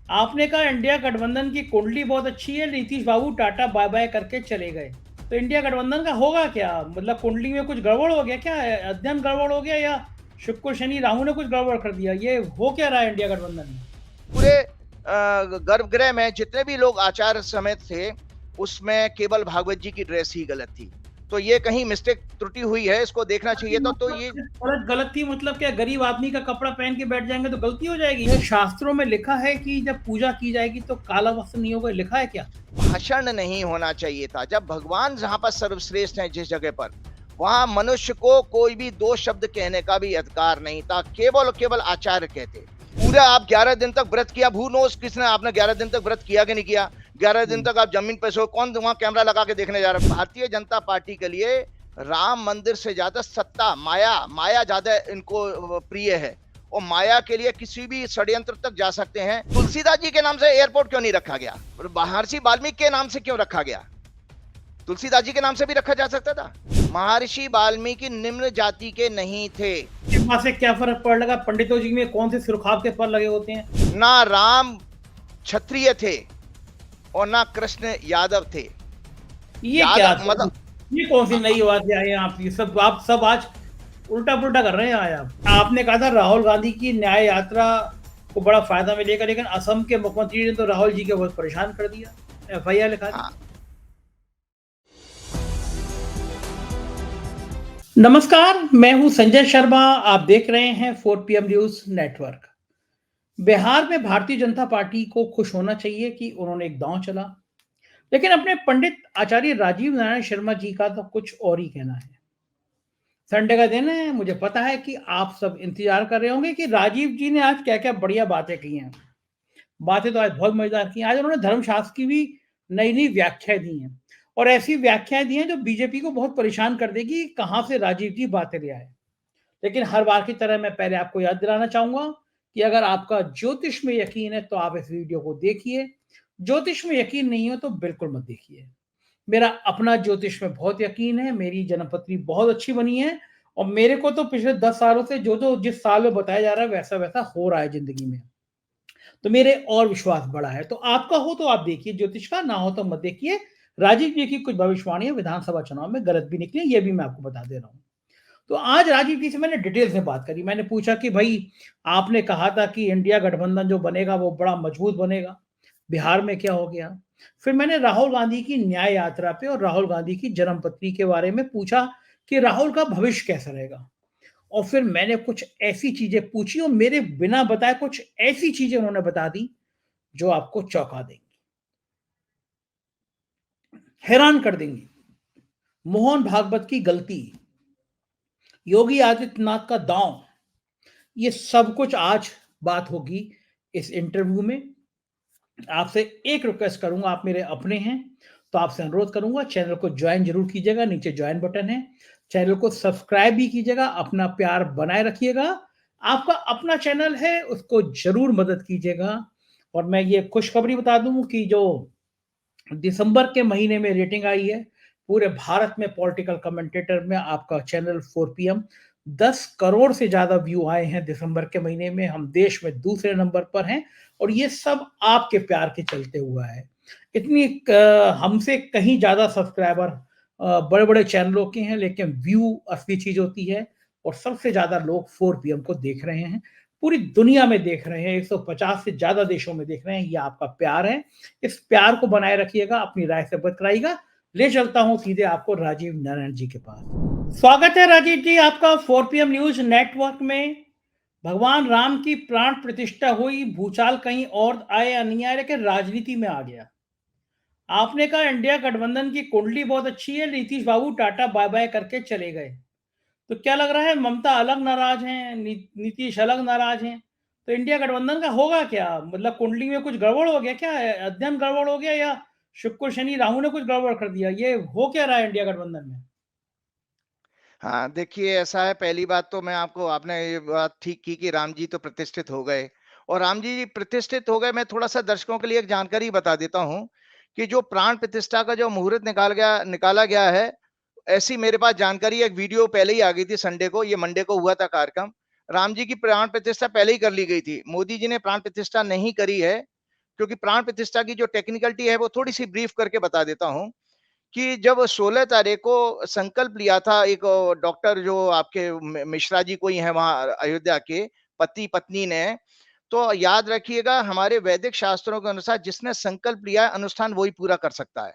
आपने कहा इंडिया गठबंधन की कुंडली बहुत अच्छी है, नीतीश बाबू टाटा बाय बाय करके चले गए। तो इंडिया गठबंधन का होगा क्या? मतलब कुंडली में कुछ गड़बड़ हो गया क्या? अध्ययन गड़बड़ हो गया या शुक्र शनि राहु ने कुछ गड़बड़ कर दिया? ये हो क्या रहा है इंडिया गठबंधन में? पूरे गर्भगृह में जितने भी लोग आचार्य समेत थे, उसमें केवल भागवत जी की ड्रेस ही गलत थी। तो ये कहीं मिस्टेक त्रुटि हुई है, इसको देखना चाहिए। तो ये गलत गलत थी मतलब क्या? गरीब आदमी का कपड़ा पहन के बैठ जाएंगे तो गलती हो जाएगी? ये शास्त्रों में लिखा है कि जब पूजा की जाएगी तो काला वस्त्र नहीं होगा, लिखा है क्या? भाषण नहीं होना चाहिए था। जब भगवान जहां पर सर्वश्रेष्ठ है, जिस जगह पर, वहां मनुष्य को कोई भी दो शब्द कहने का भी अधिकार नहीं था। केवल केवल आचार्य कहते। पूरा आप 11 दिन तक व्रत किया, भू नोस किसने, आपने 11 दिन तक व्रत किया कि नहीं किया? 11 दिन तक आप जमीन पे सो, कौन वहां कैमरा लगा के देखने जा रहा है? भारतीय जनता पार्टी के लिए राम मंदिर से ज्यादा सत्ता, माया माया ज्यादा इनको प्रिय है। और माया के लिए किसी भी षड्यंत्र तक जा सकते हैं। तुलसीदास जी के नाम से एयरपोर्ट क्यों नहीं रखा गया? और महर्षि वाल्मीकि के नाम से क्यों रखा गया? तुलसीदास जी के नाम से भी रखा जा सकता था। महर्षि वाल्मीकि निम्न जाति के नहीं थे। वहां से क्या फर्क पड़ लगा? पंडितों जी में कौन से सुरखाब के पर लगे होते हैं? ना राम क्षत्रिय थे और ना कृष्ण यादव थे। ये क्या यादव मतलब ये कौन सी नई बात है आप? ये सब आप सब आज उल्टा पुल्टा कर रहे हैं। आया आपने कहा था राहुल गांधी की न्याय यात्रा को बड़ा फायदा मिलेगा, लेकिन असम के मुख्यमंत्री ने तो राहुल जी को बहुत परेशान कर दिया, एफआईआर लिखा दी। हाँ। नमस्कार, मैं हूं संजय शर्मा। आप देख रहे हैं 4 PM न्यूज नेटवर्क। बिहार में भारतीय जनता पार्टी को खुश होना चाहिए कि उन्होंने एक दांव चला, लेकिन अपने पंडित आचार्य राजीव नारायण शर्मा जी का तो कुछ और ही कहना है। संडे का दिन है, मुझे पता है कि आप सब इंतजार कर रहे होंगे कि राजीव जी ने आज क्या क्या बढ़िया बातें की हैं। बातें तो आज बहुत मजेदार की। आज उन्होंने धर्मशास्त्र की भी नई नई व्याख्याएं दी हैं, और ऐसी व्याख्याएं दी हैं जो बीजेपी को बहुत परेशान कर देगी। कहां से राजीव जी बातें ले आए। लेकिन हर बार की तरह मैं पहले आपको याद दिलाना चाहूंगा कि अगर आपका ज्योतिष में यकीन है तो आप इस वीडियो को देखिए। ज्योतिष में यकीन नहीं हो तो बिल्कुल मत देखिए। मेरा अपना ज्योतिष में बहुत यकीन है, मेरी जन्मपत्री बहुत अच्छी बनी है, और मेरे को तो पिछले 10 सालों से जो जो जिस साल में बताया जा रहा है वैसा वैसा हो रहा है जिंदगी में। तो मेरे और विश्वास बढ़ा है। तो आपका हो तो आप देखिए ज्योतिष का, ना हो तो मत देखिए। राजीव जी की कुछ भविष्यवाणियां विधानसभा चुनाव में गलत भी निकली, ये भी मैं आपको बता दे रहा हूं। तो आज राजीव जी से मैंने डिटेल से बात करी। मैंने पूछा कि भाई, आपने कहा था कि इंडिया गठबंधन जो बनेगा वो बड़ा मजबूत बनेगा, बिहार में क्या हो गया? फिर मैंने राहुल गांधी की न्याय यात्रा पे और राहुल गांधी की जन्मपत्री के बारे में पूछा कि राहुल का भविष्य कैसा रहेगा। और फिर मैंने कुछ ऐसी चीजें पूछी और मेरे बिना बताए कुछ ऐसी चीजें उन्होंने बता दी जो आपको चौंका देंगी, हैरान कर देंगी। मोहन भागवत की गलती, योगी आदित्यनाथ का दांव, ये सब कुछ आज बात होगी इस इंटरव्यू में। आपसे एक रिक्वेस्ट करूंगा, आप मेरे अपने हैं तो आपसे अनुरोध करूंगा चैनल को ज्वाइन जरूर कीजिएगा, नीचे ज्वाइन बटन है। चैनल को सब्सक्राइब भी कीजिएगा, अपना प्यार बनाए रखिएगा। आपका अपना चैनल है, उसको जरूर मदद कीजिएगा। और मैं ये खुशखबरी बता दूं कि जो दिसंबर के महीने में रेटिंग आई है पूरे भारत में पॉलिटिकल कमेंटेटर में, आपका चैनल 4 PM 10 करोड़ से ज्यादा व्यू आए हैं दिसंबर के महीने में। हम देश में दूसरे नंबर पर हैं, और ये सब आपके प्यार के चलते हुआ है। इतनी हमसे कहीं ज्यादा सब्सक्राइबर बड़े बड़े चैनलों के हैं, लेकिन व्यू असली चीज होती है। और सबसे ज्यादा लोग 4 PM को देख रहे हैं, पूरी दुनिया में देख रहे हैं, 150 से ज्यादा देशों में देख रहे हैं। ये आपका प्यार है, इस प्यार को बनाए रखिएगा, अपनी राय से बतलाइएगा। ले चलता हूं सीधे आपको राजीव नारायण जी के पास। स्वागत है राजीव जी आपका 4 PM न्यूज नेटवर्क में। भगवान राम की प्राण प्रतिष्ठा हुई, भूचाल कहीं और आए या नहीं आए, लेकिन राजनीति में आ गया। आपने कहा इंडिया गठबंधन की कुंडली बहुत अच्छी है, नीतीश बाबू टाटा बाय बाय करके चले गए। तो क्या लग रहा है, ममता अलग नाराज हैं, नीतीश अलग नाराज हैं? तो इंडिया गठबंधन का होगा क्या? मतलब कुंडली में कुछ गड़बड़ हो गया क्या? अध्ययन गड़बड़ हो गया या शुक्र शनि राहु ने कुछ गड़बड़ कर दिया? ये हो क्या रहा है इंडिया गठबंधन में? हाँ, देखिए ऐसा है। पहली बात तो मैं आपको, आपने ये बात ठीक की कि राम जी तो प्रतिष्ठित हो गए, और राम जी प्रतिष्ठित हो गए। मैं थोड़ा-सा दर्शकों के लिए एक जानकारी बता देता हूँ कि जो प्राण प्रतिष्ठा का जो मुहूर्त निकाला गया है, ऐसी मेरे पास जानकारी, एक वीडियो पहले ही आ गई थी संडे को, ये मंडे को हुआ था कार्यक्रम। राम जी की प्राण प्रतिष्ठा पहले ही कर ली गई थी। मोदी जी ने प्राण प्रतिष्ठा नहीं करी है, क्योंकि प्राण प्रतिष्ठा की जो टेक्निकलिटी है वो थोड़ी सी ब्रीफ करके बता देता हूं कि जब 16 तारीख को संकल्प लिया था एक डॉक्टर जो आपके मिश्रा जी कोई है वहां अयोध्या के पति पत्नी ने, तो याद रखिएगा हमारे वैदिक शास्त्रों के अनुसार जिसने संकल्प लिया है अनुष्ठान वही पूरा कर सकता है।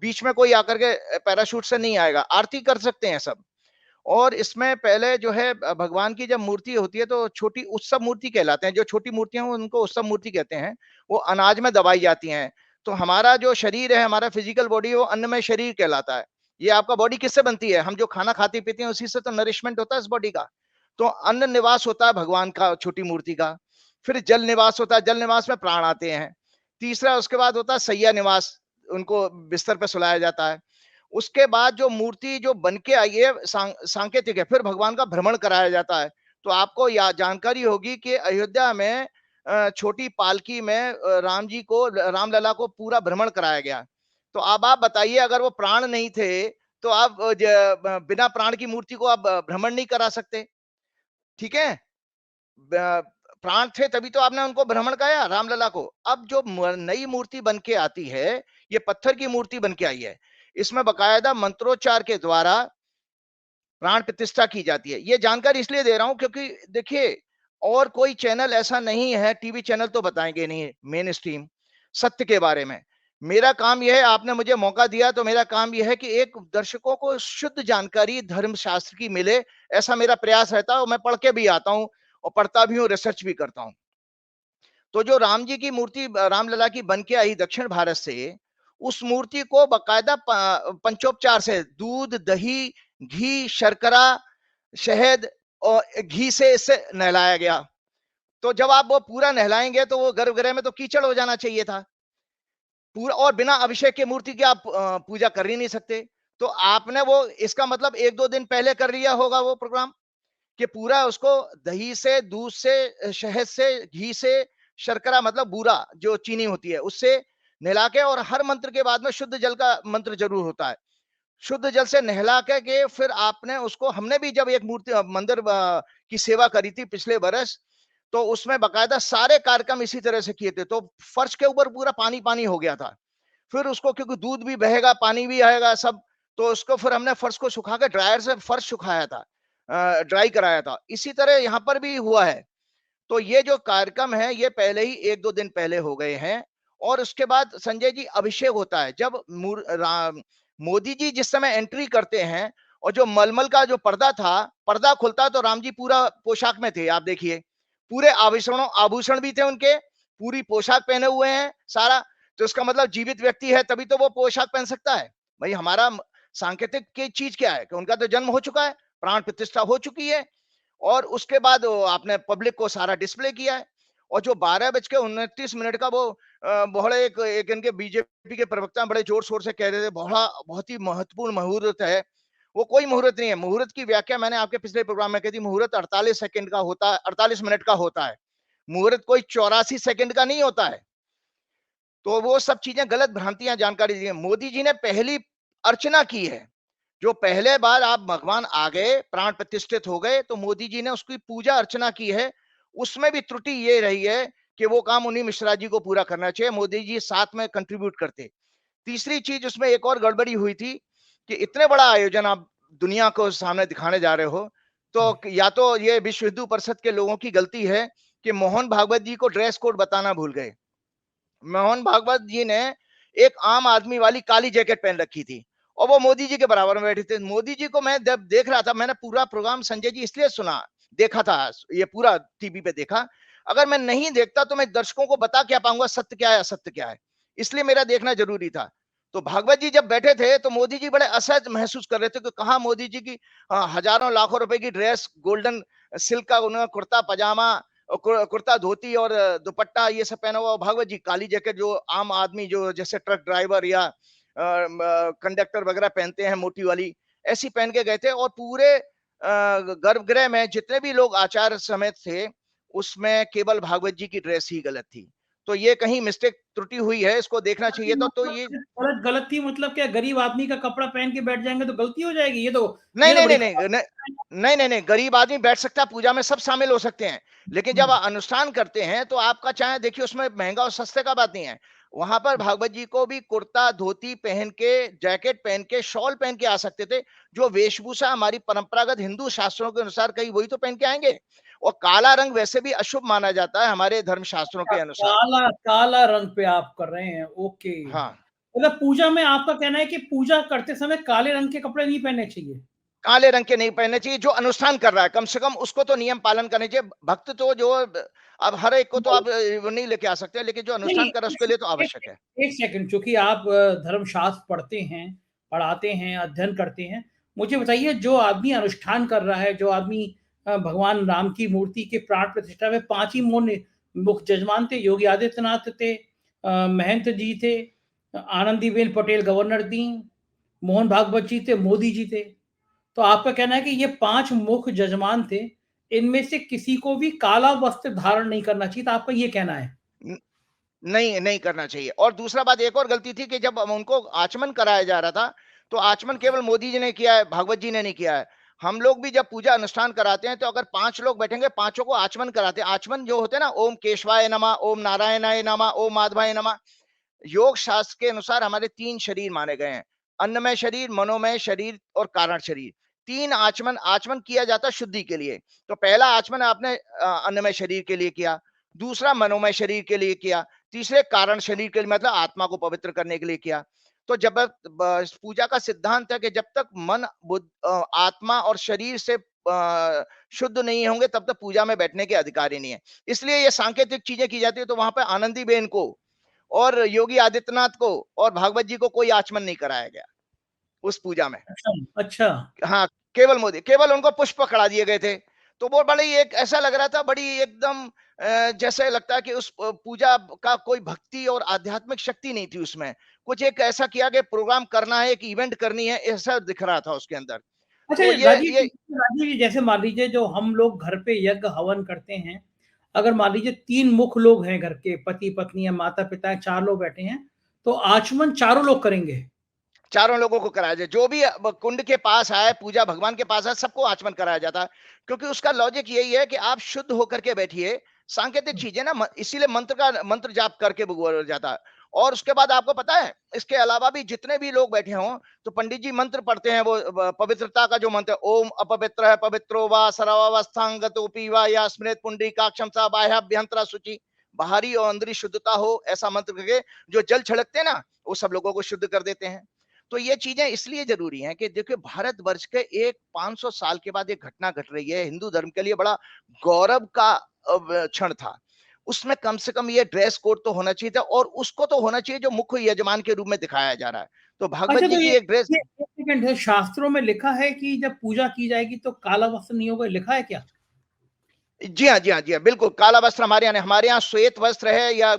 बीच में कोई आकर के पैराशूट से नहीं आएगा, आरती कर सकते हैं सब। और इसमें पहले जो है भगवान की जब मूर्ति होती है तो छोटी उत्सव मूर्ति कहलाते हैं, जो छोटी मूर्तियां उनको उत्सव मूर्ति कहते हैं, वो अनाज में दबाई जाती हैं। तो हमारा जो शरीर है, हमारा फिजिकल बॉडी है, वो अन्नमय शरीर कहलाता है। ये आपका बॉडी किससे बनती है? हम जो खाना खाते पीते हैं उसी से तो नरिशमेंट होता है इस बॉडी का। तो अन्न निवास होता है भगवान का छोटी मूर्ति का, फिर जल निवास होता है, जल निवास में प्राण आते हैं। तीसरा उसके बाद होता है शैया निवास, उनको बिस्तर पर सुलाया जाता है। उसके बाद जो मूर्ति जो बन के आई है सांकेतिक है, फिर भगवान का भ्रमण कराया जाता है। तो आपको या जानकारी होगी कि अयोध्या में छोटी पालकी में राम जी को, रामलला को पूरा भ्रमण कराया गया। तो अब आप बताइए अगर वो प्राण नहीं थे तो आप बिना प्राण की मूर्ति को आप भ्रमण नहीं करा सकते, ठीक है? प्राण थे तभी तो आपने उनको भ्रमण कराया रामलला को। अब जो नई मूर्ति बन के आती है, ये पत्थर की मूर्ति बन के आई है, इसमें बकायदा मंत्रोच्चार के द्वारा प्राण प्रतिष्ठा की जाती है। ये जानकारी इसलिए दे रहा हूं क्योंकि देखिए और कोई चैनल ऐसा नहीं है, टीवी चैनल तो बताएंगे नहीं मेन स्ट्रीम सत्य के बारे में। मेरा काम यह है, आपने मुझे मौका दिया तो मेरा काम यह है कि एक दर्शकों को शुद्ध जानकारी धर्म शास्त्र की मिले, ऐसा मेरा प्रयास रहता है। और मैं पढ़ के भी आता हूं और पढ़ता भी हूँ, रिसर्च भी करता हूं। तो जो राम जी की मूर्ति रामलला की बन के आई दक्षिण भारत से, उस मूर्ति को बकायदा पंचोपचार से दूध, दही, घी, शर्करा, शहद और घी से इससे नहलाया गया। तो जब आप वो पूरा नहलाएंगे तो वो गर्भगृह में तो कीचड़ हो जाना चाहिए था पूरा, और बिना अभिषेक की मूर्ति की आप पूजा कर ही नहीं सकते। तो आपने वो, इसका मतलब 1-2 दिन पहले कर लिया होगा वो प्रोग्राम, कि पूरा उसको दही से, दूध से, शहद से, घी से, शर्करा मतलब बूरा जो चीनी होती है उससे नहला के, और हर मंत्र के बाद में शुद्ध जल का मंत्र जरूर होता है। शुद्ध जल से नहला के फिर आपने उसको, हमने भी जब एक मूर्ति मंदिर की सेवा करी थी पिछले बरस, तो उसमें बकायदा सारे कार्यक्रम इसी तरह से किए थे। तो फर्श के ऊपर पूरा पानी पानी हो गया था। फिर उसको, क्योंकि दूध भी बहेगा, पानी भी आएगा सब, तो उसको फिर हमने फर्श को सुखा के ड्रायर से फर्श सुखाया था, ड्राई कराया था। इसी तरह यहाँ पर भी हुआ है। तो ये जो कार्यक्रम है ये पहले ही 1-2 दिन पहले हो गए हैं। और उसके बाद संजय जी अभिषेक होता है। जब मोदी जी जिस समय एंट्री करते हैं और जो मलमल का जो पर्दा था, पर्दा खुलता तो राम जी पूरा पोशाक में थे। आप देखिए पूरे आभूषण भी थे उनके, पूरी पोशाक पहने हुए हैं सारा। तो इसका मतलब जीवित व्यक्ति है तभी तो वो पोशाक पहन सकता है। भाई हमारा सांकेतिक की चीज क्या है कि उनका तो जन्म हो चुका है, प्राण प्रतिष्ठा हो चुकी है, और उसके बाद आपने पब्लिक को सारा डिस्प्ले किया है। और जो 12:29 का वो बोहड़े एक इनके बीजेपी के प्रवक्ता बड़े जोर शोर से कह रहे थे, बहुत ही महत्वपूर्ण मुहूर्त है। वो कोई मुहूर्त नहीं है। मुहूर्त की व्याख्या मैंने आपके पिछले प्रोग्राम में कही थी, मुहूर्त 48 सेकंड का होता है, 48 मिनट का होता है। मुहूर्त कोई 84 सेकंड का नहीं होता है। तो वो सब चीजें गलत भ्रांतियां जानकारी दी है। मोदी जी ने पहली अर्चना की है, जो पहले बार आप भगवान आ गए, प्राण प्रतिष्ठित हो गए, तो मोदी जी ने उसकी पूजा अर्चना की है। उसमें भी त्रुटि ये रही है कि वो काम उन्हीं मिश्रा जी को पूरा करना चाहिए, मोदी जी साथ में कंट्रीब्यूट करते। तीसरी चीज उसमें एक और गड़बड़ी हुई थी कि इतने बड़ा आयोजन आप दुनिया को सामने दिखाने जा रहे हो, तो या तो ये विश्व हिंदू परिषद के लोगों की गलती है कि मोहन भागवत जी को ड्रेस कोड बताना भूल गए। मोहन भागवत जी ने एक आम आदमी वाली काली जैकेट पहन रखी थी और वो मोदी जी के बराबर में बैठे थे। मोदी जी को मैं जब देख रहा था, मैंने पूरा प्रोग्राम संजय जी इसलिए सुना, देखा था, ये पूरा टीवी पे देखा। अगर मैं नहीं देखता तो मैं दर्शकों को बता क्या पाऊंगा सत्य क्या है असत्य क्या है, इसलिए मेरा देखना जरूरी था। तो भागवत जी जब बैठे थे तो मोदी जी बड़े असहज महसूस कर रहे थे कि कहा मोदी जी की हजारों लाखों रुपए की ड्रेस, गोल्डन सिल्क का उन्होंने कुर्ता पजामा, कुर्ता धोती और दुपट्टा ये सब पहना हुआ, भागवत जी काली जैकेट, जो आम आदमी जो जैसे ट्रक ड्राइवर या कंडक्टर वगैरह पहनते हैं मोटी वाली, ऐसी पहन के गए थे। और पूरे गर्भगृह में जितने भी लोग आचार्य समेत थे उसमें केवल भागवत जी की ड्रेस ही गलत थी। तो ये कहीं मिस्टेक त्रुटि हुई है, इसको देखना चाहिए था। तो ये गलत गलत थी मतलब क्या, गरीब आदमी का कपड़ा पहन के बैठ जाएंगे तो गलती हो जाएगी? नहीं ये तो नहीं बड़ी नहीं नहीं नहीं नहीं नहीं नहीं, गरीब आदमी बैठ सकता है, पूजा में सब शामिल हो सकते हैं, लेकिन जब अनुष्ठान करते हैं तो आपका चाहे देखिए उसमें महंगा और सस्ते का बात नहीं है। वहां पर भागवत जी को भी कुर्ता धोती पहन के, जैकेट पहन के, शॉल पहन के आ सकते थे। जो वेशभूषा हमारी परंपरागत हिंदू शास्त्रों के अनुसार कही, वही तो पहन के आएंगे। और काला रंग वैसे भी अशुभ माना जाता है हमारे धर्म शास्त्रों के अनुसार। काला काला रंग पे आप कर रहे हैं, ओके। हाँ, मतलब पूजा में आपका कहना है कि पूजा करते समय काले रंग के कपड़े नहीं पहनने चाहिए? काले रंग के नहीं पहनने चाहिए। जो अनुष्ठान कर रहा है कम से कम उसको तो नियम पालन करने चाहिए। भक्त तो जो अब हर एक को तो आप वो नहीं लेके आ सकते, लेकिन जो नहीं, अनुष्ठान कर रहा है उसके लिए तो एक आवश्यक है। एक सेकंड, चूँकि आप धर्मशास्त्र पढ़ते हैं, पढ़ाते हैं, अध्ययन करते हैं। मुझे बताइए, जो आदमी अनुष्ठान कर रहा है, जो आदमी भगवान राम की मूर्ति के प्राण प्रतिष्ठा में 5 ही मुख्य जजमान थे, योगी आदित्यनाथ थे, महंत जी थे, आनंदीबेन पटेल गवर्नर थीं, मोहन भागवत जी थे, मोदी जी थे। तो आपका कहना है कि ये 5 मुख्य जजमान थे, इनमें से किसी को भी काला वस्त्र धारण नहीं करना चाहिए, तो आपका ये कहना है? न- नहीं नहीं करना चाहिए। और दूसरा बात, एक और गलती थी कि जब उनको आचमन कराया जा रहा था, तो आचमन केवल मोदी जी ने किया है, भागवत जी ने नहीं किया है। हम लोग भी जब पूजा अनुष्ठान कराते हैं तो अगर 5 लोग बैठेंगे, पांचों को आचमन कराते हैं। आचमन जो होते हैं ना, ओम केशवाय नमः, ओम नारायणाय नमः, ओम माधवाय नमः। योग शास्त्र के अनुसार हमारे 3 शरीर माने गए हैं, अन्नमय शरीर, मनोमय शरीर और कारण शरीर। 3 आचमन आचमन किया जाता है शुद्धि के लिए। तो पहला आचमन आपने अन्नमय शरीर के लिए किया, दूसरा मनोमय शरीर के लिए किया, तीसरे कारण शरीर के लिए मतलब आत्मा को पवित्र करने के लिए किया। तो जब पूजा का सिद्धांत है कि जब तक मन बुद्ध आत्मा और शरीर से शुद्ध नहीं होंगे तब तक पूजा में बैठने के अधिकार ही नहीं है। इसलिए ये सांकेतिक चीजें की जाती है। तो वहां पे आनंदीबेन को और योगी आदित्यनाथ को और भागवत जी को कोई आचमन नहीं कराया गया उस पूजा में। अच्छा, अच्छा। हाँ, केवल मोदी, केवल उनको पुष्प पकड़ा दिए गए थे। तो वो बड़ी एक ऐसा लग रहा था, बड़ी एकदम जैसे लगता है कि उस पूजा का कोई भक्ति और आध्यात्मिक शक्ति नहीं थी उसमें। कुछ एक ऐसा किया कि प्रोग्राम करना है, एक इवेंट करनी है, ऐसा दिख रहा था उसके अंदर। अच्छा तो ये राजीव जी, जैसे मान लीजिए जो हम लोग घर पे यज्ञ हवन करते हैं, अगर मान लीजिए 3 मुख्य लोग हैं घर के, पति-पत्नी या माता-पिता हैं, 4 लोग बैठे हैं, तो आचमन चारों लोग करेंगे? चारों लोगों को कराया जाए। जो भी कुंड के पास आए, पूजा भगवान के पास आए, सबको आचमन कराया जाता है। क्योंकि उसका लॉजिक यही है कि आप शुद्ध होकर के बैठिए। सांकेतिक चीज है ना, इसीलिए मंत्र जाप करके बोला जाता है। और उसके बाद आपको पता है, इसके अलावा भी जितने भी लोग बैठे हों, तो पंडित जी मंत्र पढ़ते हैं। वो पवित्रता का जो मंत्र है, ओम अपवित्र है पवित्रो वा सर्वावस्थांगतोपि वा या स्मृत पुंडरीकाक्षम सा बाह्याभ्यंतरा शुचि। बाहरी और अंदरी शुद्धता हो, ऐसा मंत्र करके जो जल छिड़कते हैं ना, वो सब लोगों को शुद्ध कर देते हैं। तो ये चीजें इसलिए जरूरी हैं कि देखिए, भारतवर्ष के एक 500 साल के बाद एक घटना घट रही है, हिंदू धर्म के लिए बड़ा गौरव का क्षण था। उसमें कम से कम ये ड्रेस कोड तो होना चाहिए था, और उसको तो होना चाहिए जो मुख्य यजमान के रूप में दिखाया जा रहा है। तो भागवत अच्छा, जी तो की एक ड्रेस। ये एक सेकंड है, शास्त्रों में लिखा है कि जब पूजा की जाएगी तो काला वस्त्र नहीं होगा, लिखा है क्या? जी हाँ, जी हाँ, जी हाँ, बिल्कुल। काला वस्त्र हमारे यहाँ श्वेत वस्त्र है, या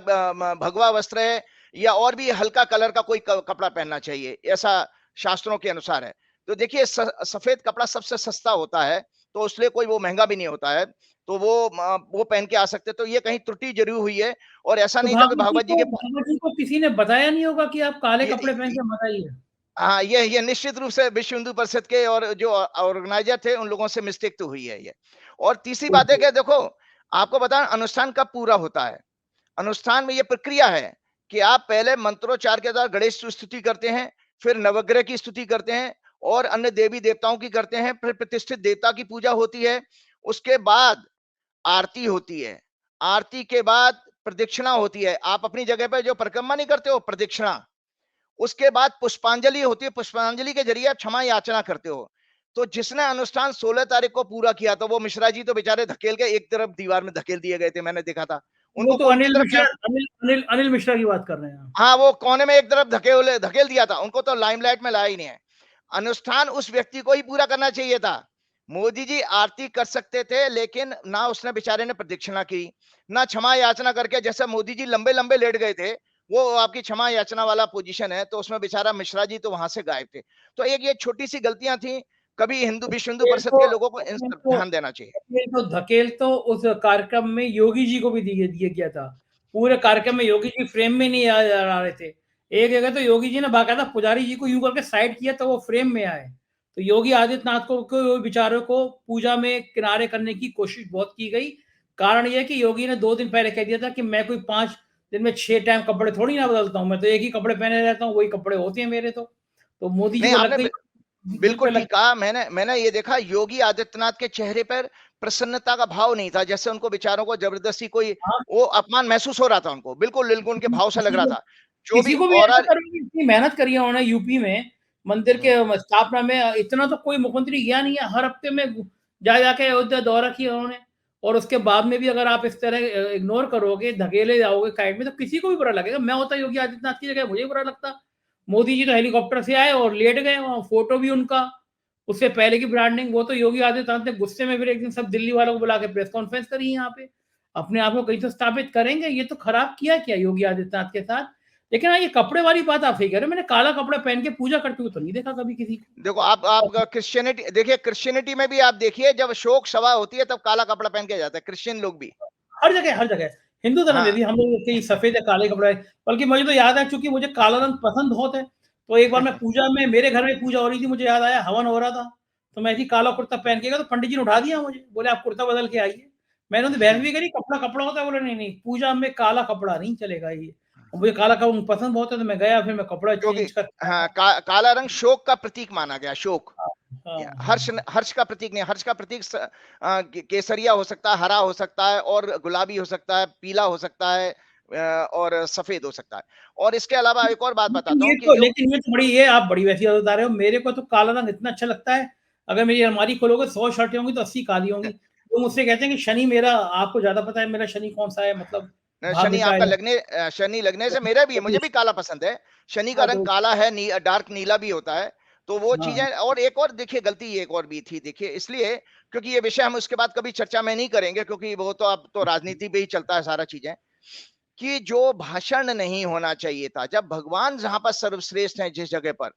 भगवा वस्त्र है, या और भी हल्का कलर का कोई कपड़ा पहनना चाहिए, ऐसा शास्त्रों के अनुसार है। तो देखिए, सफेद कपड़ा सबसे सस्ता होता है, तो इसलिए कोई वो महंगा भी नहीं होता है। तो वो पहन के आ सकते। तो ये कहीं त्रुटि जरूर हुई है, और ऐसा तो नहीं था कि भागवत जी के भागवत जी को किसी ने बताया नहीं होगा कि आप काले कपड़े पहन ये के मत आइए? हाँ, ये निश्चित रूप से विश्व हिंदू परिषद के और जो ऑर्गेनाइजर थे उन लोगों से मिस्टेक तो हुई है ये। और तीसरी बात है ओके। कि देखो, आपको बताएं अनुष्ठान कब पूरा होता है। अनुष्ठान में ये प्रक्रिया है कि आप पहले मंत्रोच्चार के द्वारा गणेश की स्तुति करते हैं, फिर नवग्रह की स्तुति करते हैं, और अन्य देवी देवताओं की करते हैं, फिर प्रतिष्ठित देवता की पूजा होती है। उसके बाद आरती होती है। आरती के बाद प्रदक्षिणा होती है। आप अपनी जगह पे जो परिक्रमा नहीं करते हो, प्रदक्षिणा। उसके बाद पुष्पांजलि होती है। पुष्पांजलि के जरिए आप क्षमा याचना करते हो। तो जिसने अनुष्ठान 16 तारीख को पूरा किया, तो वो मिश्रा जी तो बेचारे धकेल के एक तरफ दीवार में धकेल दिए गए थे, मैंने देखा था। वो उनको तो कोई की तरफ अनिल मिश्रा की बात कर रहे हैं आप। हाँ, वो कोने में एक तरफ धकेल धकेल दिया था। उनको तो लाइमलाइट में लाया ही नहीं है। अनुष्ठान उस व्यक्ति को ही पूरा करना चाहिए था। मोदी जी आरती कर सकते थे, लेकिन ना उसने बेचारे ने प्रदक्षिणा की, ना क्षमा याचना करके। जैसे मोदी जी लंबे लंबे लेट गए थे, वो आपकी क्षमा याचना वाला पोजीशन है, तो उसमें बेचारा मिश्रा जी तो वहां से गायब थे। तो एक ये छोटी सी गलतियां थी। कभी विश्व हिंदू धकेल परिषद तो के लोगों को इन धकेल पर तो ध्यान देना चाहिए। धकेल तो उस कार्यक्रम में योगी जी को भी दिया दिया गया था। पूरे कार्यक्रम में योगी जी फ्रेम में नहीं आ रहे थे। एक जगह तो योगी जी ने बाकायदा पुजारी जी को यूं करके साइड किया तो वो फ्रेम में आए। तो योगी आदित्यनाथ को बेचारों को पूजा में किनारे करने की कोशिश बहुत की गई। कारण ये है कि योगी ने 2 दिन पहले कह दिया था कि मैं कोई 5 दिन में 6 टाइम कपड़े थोड़ी ना बदलता हूँ, मैं तो एक ही कपड़े पहने रहता हूँ, वही कपड़े होते हैं मेरे तो। तो मोदी जी नहीं, को लग आपने गई, दिल बिल्कुल पे लग। ठीक कहा। मैंने मैंने ये देखा, योगी आदित्यनाथ के चेहरे पर प्रसन्नता का भाव नहीं था, जैसे उनको बेचारों को जबरदस्ती कोई हाँ, वो अपमान महसूस हो रहा था उनको, बिल्कुल बिल्कुल उनके भाव से लग किसी रहा को था। जो भी किसी को भी और ऐसा करेंगे, इतनी मेहनत करी है उन्होंने यूपी में, मंदिर के हम्म, स्थापना में, इतना तो कोई मुख्यमंत्री गया नहीं है। हर हफ्ते में जा जाके अयोध्या दौरा किया उन्होंने, और उसके बाद में भी अगर आप इस तरह इग्नोर करोगे, धकेले जाओगे साइड में, तो किसी को भी बुरा लगेगा। मैं होता योगी आदित्यनाथ की जगह, मुझे बुरा लगता। मोदी जी तो हेलीकॉप्टर से आए और लेट गए वहाँ, फोटो भी उनका, उससे पहले की ब्रांडिंग, वो तो योगी आदित्यनाथ ने गुस्से में फिर एक दिन सब दिल्ली वालों को बुला के प्रेस कॉन्फ्रेंस करी यहाँ पे। अपने आप को कहीं तो स्थापित करेंगे, ये तो खराब किया क्या योगी आदित्यनाथ के साथ। लेकिन हाँ, ये कपड़े वाली बात आप सही कह रहे हो, मैंने काला कपड़ा पहन के पूजा करते हुए तो नहीं देखा कभी किसी देखो आप को। क्रिश्चियनिटी देखिए, क्रिश्चियनिटी में भी आप देखिए, जब शोक सभा होती है तब काला कपड़ा पहन के जाता है क्रिश्चियन लोग भी। हर जगह हिंदू धर्म में हाँ भी हम लोग के सफेद या काले कपड़े, बल्कि मुझे तो याद है, चूंकि मुझे काला रंग पसंद बहुत है, तो एक बार मैं पूजा में, मेरे घर में पूजा हो रही थी, मुझे याद आया हवन हो रहा था, तो मैं ऐसे ही काला कुर्ता पहन के गया, तो पंडित जी ने उठा दिया मुझे, बोले आप कुर्ता बदल के आइए। मैंने उनसे बहस भी करी, कपड़ा कपड़ा होता है, बोले नहीं नहीं, पूजा में काला कपड़ा नहीं चलेगा ये। और मुझे काला कपड़ा पसंद बहुत है, तो मैं गया, फिर मैं कपड़ा क्योंकि चेंज करके हाँ आया। काला रंग शोक का प्रतीक माना गया, शोक। हाँ, हाँ, या हाँ, हर्ष का प्रतीक नहीं, हर्ष का प्रतीक केसरिया हो सकता है, हरा हो सकता है, और गुलाबी हो सकता है, पीला हो सकता है, और सफेद हो सकता है। और इसके अलावा एक और बात बताता हूँ कि जो लेकिन ये तो बड़ी, ये आप बड़ी वैसी बात बता रहे हो। मेरे को तो काला रंग इतना अच्छा लगता है, अगर मेरी अलमारी खोलोगे 100 शर्टें होंगी तो 80 काली होंगी। लोग मुझसे कहते हैं कि शनि मेरा, आपको ज्यादा पता है मेरा शनि कौन सा है, मतलब भाग्य शनि का आपका है। लगने शनि लगने से मेरा भी है, मुझे भी काला पसंद है। शनि का हाँ, रंग तो काला है, डार्क नीला भी होता है। तो वो हाँ, चीजें, और एक और देखिए गलती एक और भी थी, देखिए इसलिए क्योंकि ये विषय हम उसके बाद कभी चर्चा में नहीं करेंगे, क्योंकि वो तो अब तो राजनीति पे ही चलता है सारा चीजें, कि जो भाषण नहीं होना चाहिए था, जब भगवान जहां पर सर्वश्रेष्ठ हैं जिस जगह पर,